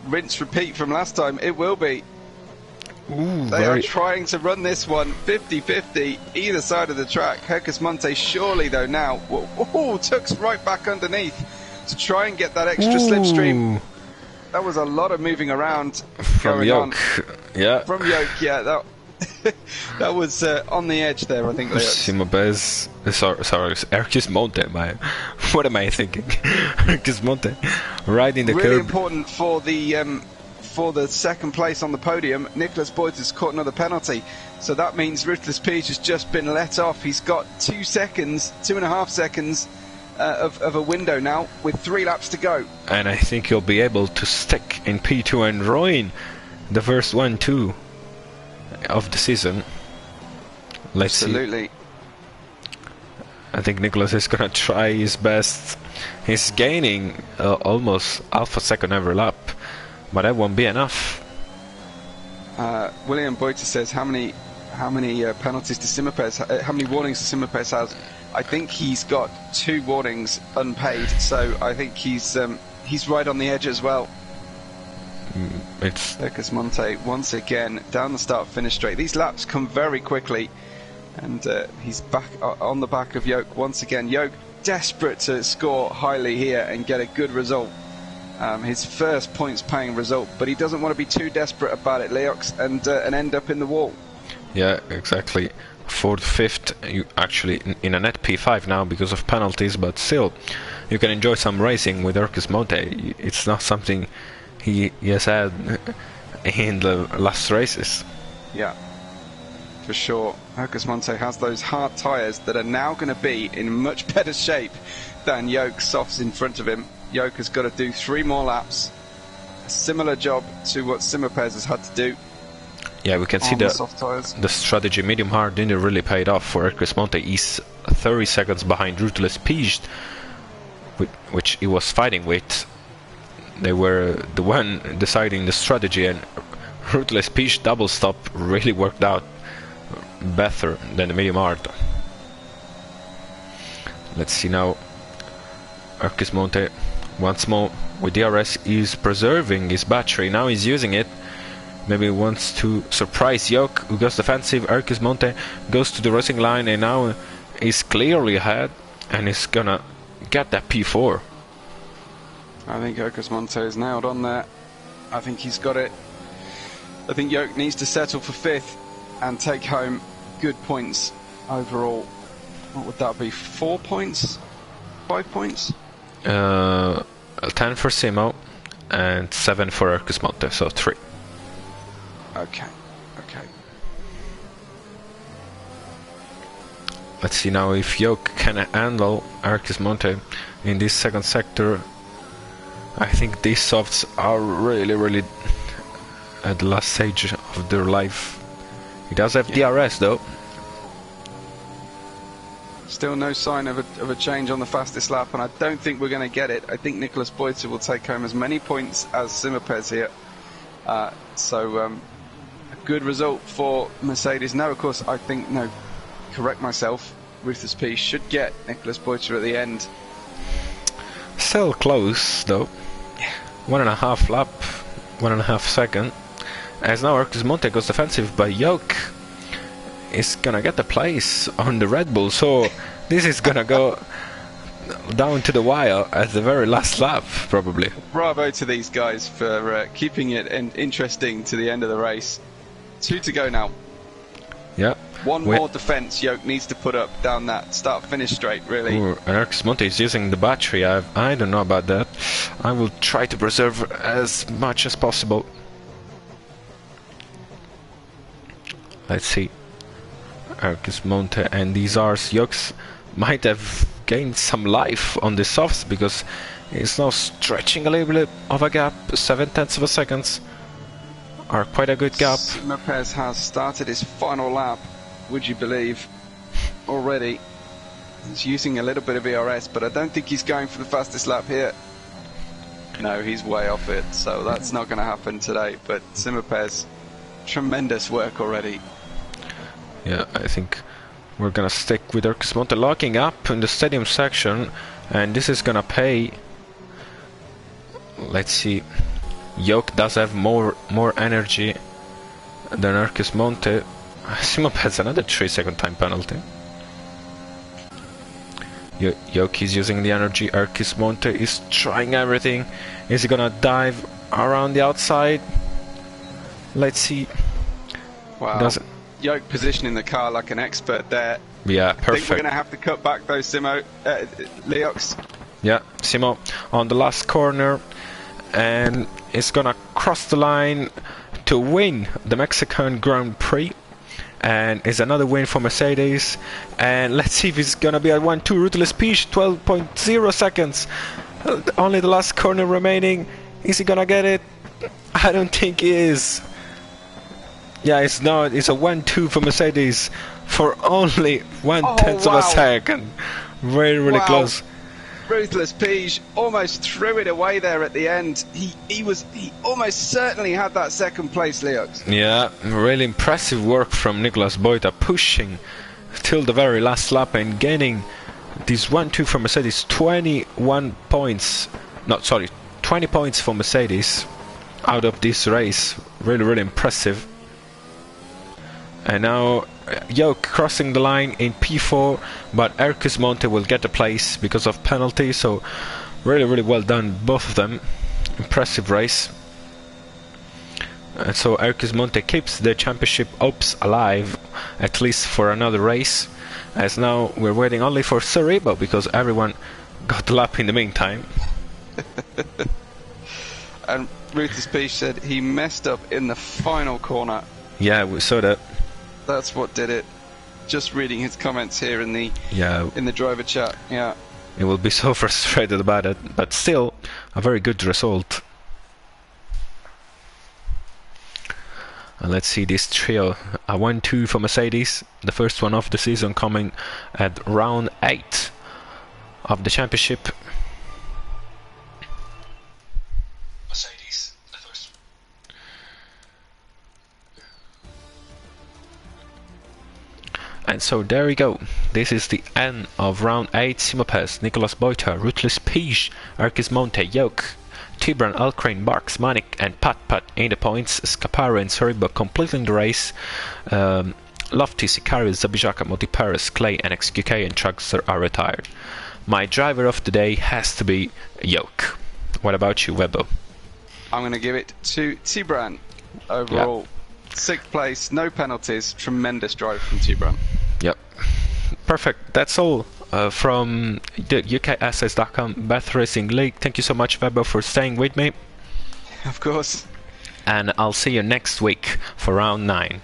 Speaker 1: rinse repeat from last time? It will be.
Speaker 2: Ooh,
Speaker 1: they are trying to run this one 50-50 either side of the track. Hercus Monte surely though now tucks right back underneath to try and get that extra slipstream. That was a lot of moving around
Speaker 2: from Yoke. Yeah.
Speaker 1: From Yoke, yeah. That was on the edge there, I think.
Speaker 2: Simapez, sorry, Hercus Monte. What am I thinking? Hercus Monte, right in the curb.
Speaker 1: Really important for the second place on the podium. Nicholas Boyd has caught another penalty, so that means Ruthless Peach has just been let off. He's got 2.5 seconds of a window now, with 3 laps to go.
Speaker 2: And I think he'll be able to stick in P2 and ruin the first 1-2 of the season. Let's
Speaker 1: Absolutely.
Speaker 2: see. I think Nicholas is gonna try his best He's gaining almost half a second every lap, but that won't be enough.
Speaker 1: William Boyter says, how many penalties does Simapes? How many warnings does Simapes has? I think he's got 2 warnings unpaid, so I think he's right on the edge as well.
Speaker 2: It's
Speaker 1: Lucas Monte once again down the start-finish straight. These laps come very quickly, and he's back on the back of Yoke once again. Yoke desperate to score highly here and get a good result. His first points-paying result, but he doesn't want to be too desperate about it, Leox, and end up in the wall.
Speaker 2: Yeah, exactly. 4th, 5th, you actually in a net P5 now because of penalties, but still, you can enjoy some racing with Urkis Monte. It's not something he has had in the last races.
Speaker 1: Yeah, for sure. Urkis Monte has those hard tyres that are now going to be in much better shape than Yoke's softs in front of him. Yoke has got to do 3 more laps. A similar job to what Simapes has had to do.
Speaker 2: Yeah, we can see the strategy medium hard didn't really paid off for Urkis Monte. He's 30 seconds behind Ruthless Peach, which he was fighting with. They were the one deciding the strategy, and Ruthless Peach double stop really worked out better than the medium hard. Let's see now. Urkis Monte once more with DRS is preserving his battery. Now he's using it. Maybe he wants to surprise Yoke, who goes defensive. Urkis Monte goes to the racing line, and now he's clearly ahead, and he's gonna get that P4.
Speaker 1: I think Urkis Monte is nailed on there. I think he's got it. I think Yoke needs to settle for 5th and take home good points overall. What would that be? 4 points? 5 points?
Speaker 2: 10 for Simo and 7 for Urkis Monte, so 3.
Speaker 1: Okay.
Speaker 2: Let's see now if Yoke can handle Urkis Monte in this second sector. I think these softs are really at the last stage of their life. He does have DRS though.
Speaker 1: Still no sign of a change on the fastest lap, and I don't think we're going to get it. I think Nicholas Boyter will take home as many points as Simapes here. A good result for Mercedes. No, of course, I think, no, correct myself, Ruthless Peace should get Nicholas Boyter at the end.
Speaker 2: Still close though. 1.5 lap, 1.5 second. As now Urkis Monte goes defensive, but Yoke is gonna get the place on the Red Bull, so this is gonna go down to the wire at the very last lap, probably.
Speaker 1: Bravo to these guys for keeping it interesting to the end of the race. 2 to go now.
Speaker 2: Yeah.
Speaker 1: One more defence Yoke needs to put up down that start-finish straight, really.
Speaker 2: And Urkis Monte is using the battery. I don't know about that. I will try to preserve as much as possible. Let's see. Urkis Monte and these Rs. Yoke's might have gained some life on the softs because he's now stretching a little bit of a gap. 0.7 of a second are quite a good gap.
Speaker 1: Simapes has started his final lap, would you believe, already. He's using a little bit of ERS, but I don't think he's going for the fastest lap here. No, he's way off it, so that's not going to happen today. But Simapes, tremendous work already.
Speaker 2: Yeah, I think we're gonna stick with Urkis Monte locking up in the stadium section, and this is gonna pay. Let's see. Yoke does have more energy than Urkis Monte. Simapes has another 3-second time penalty. Yoke is using the energy. Urkis Monte is trying everything. Is he gonna dive around the outside? Let's see.
Speaker 1: Wow. Yoke positioning the car like an expert there.
Speaker 2: Yeah, perfect.
Speaker 1: I think we're going to have to cut back though, Leox.
Speaker 2: Yeah, Simo on the last corner, and is gonna cross the line to win the Mexican Grand Prix, and is another win for Mercedes. And let's see if it's gonna be a 1-2 Ruthless Peach. 12.0 seconds, only the last corner remaining. Is he gonna get it? I don't think he is. Yeah, it's not. It's a 1-2 for Mercedes for only 1/10 of a second. Really close.
Speaker 1: Ruthless Peach almost threw it away there at the end. He almost certainly had that second place, Leox.
Speaker 2: Yeah, really impressive work from Nicolas Boita, pushing till the very last lap and gaining this 1-2 for Mercedes. 21 points, 20 points for Mercedes out of this race. Really impressive. And now Yoke crossing the line in P4, but Ercus Monte will get the place because of penalty. So really well done, both of them. Impressive race. And so Ercus Monte keeps the championship hopes alive, at least for another race, as now we're waiting only for Sorebo because everyone got the lap in the meantime.
Speaker 1: And Ruthless Peach said he messed up in the final corner.
Speaker 2: Yeah, we saw that.
Speaker 1: That's what did it. Just reading his comments here in the driver chat. Yeah.
Speaker 2: He will be so frustrated about it, but still a very good result. And let's see this trio. A 1-2 for Mercedes, the first one of the season, coming at round 8 of the championship. Mercedes, the first. And so there we go. This is the end of round 8. Simopez, Nicolas Boita, Ruthless Peach, Ercus Monte, Yoke, Tibran, Alcrane, Barks, Manik and Pat in the points. Scaparo and Sorebo completing the race. Lofty, Sicarius, Zabijaka, Multiparis, Clay and XQK and Truckster are retired. My driver of the day has to be Yoke. What about you, Webbo?
Speaker 1: I'm going to give it to Tibran overall. Yep. 6th place, no penalties, tremendous drive from Tibran.
Speaker 2: Yep. Perfect. That's all from the UKSS.com Bath Racing League. Thank you so much, Webbo, for staying with me.
Speaker 1: Of course.
Speaker 2: And I'll see you next week for round 9.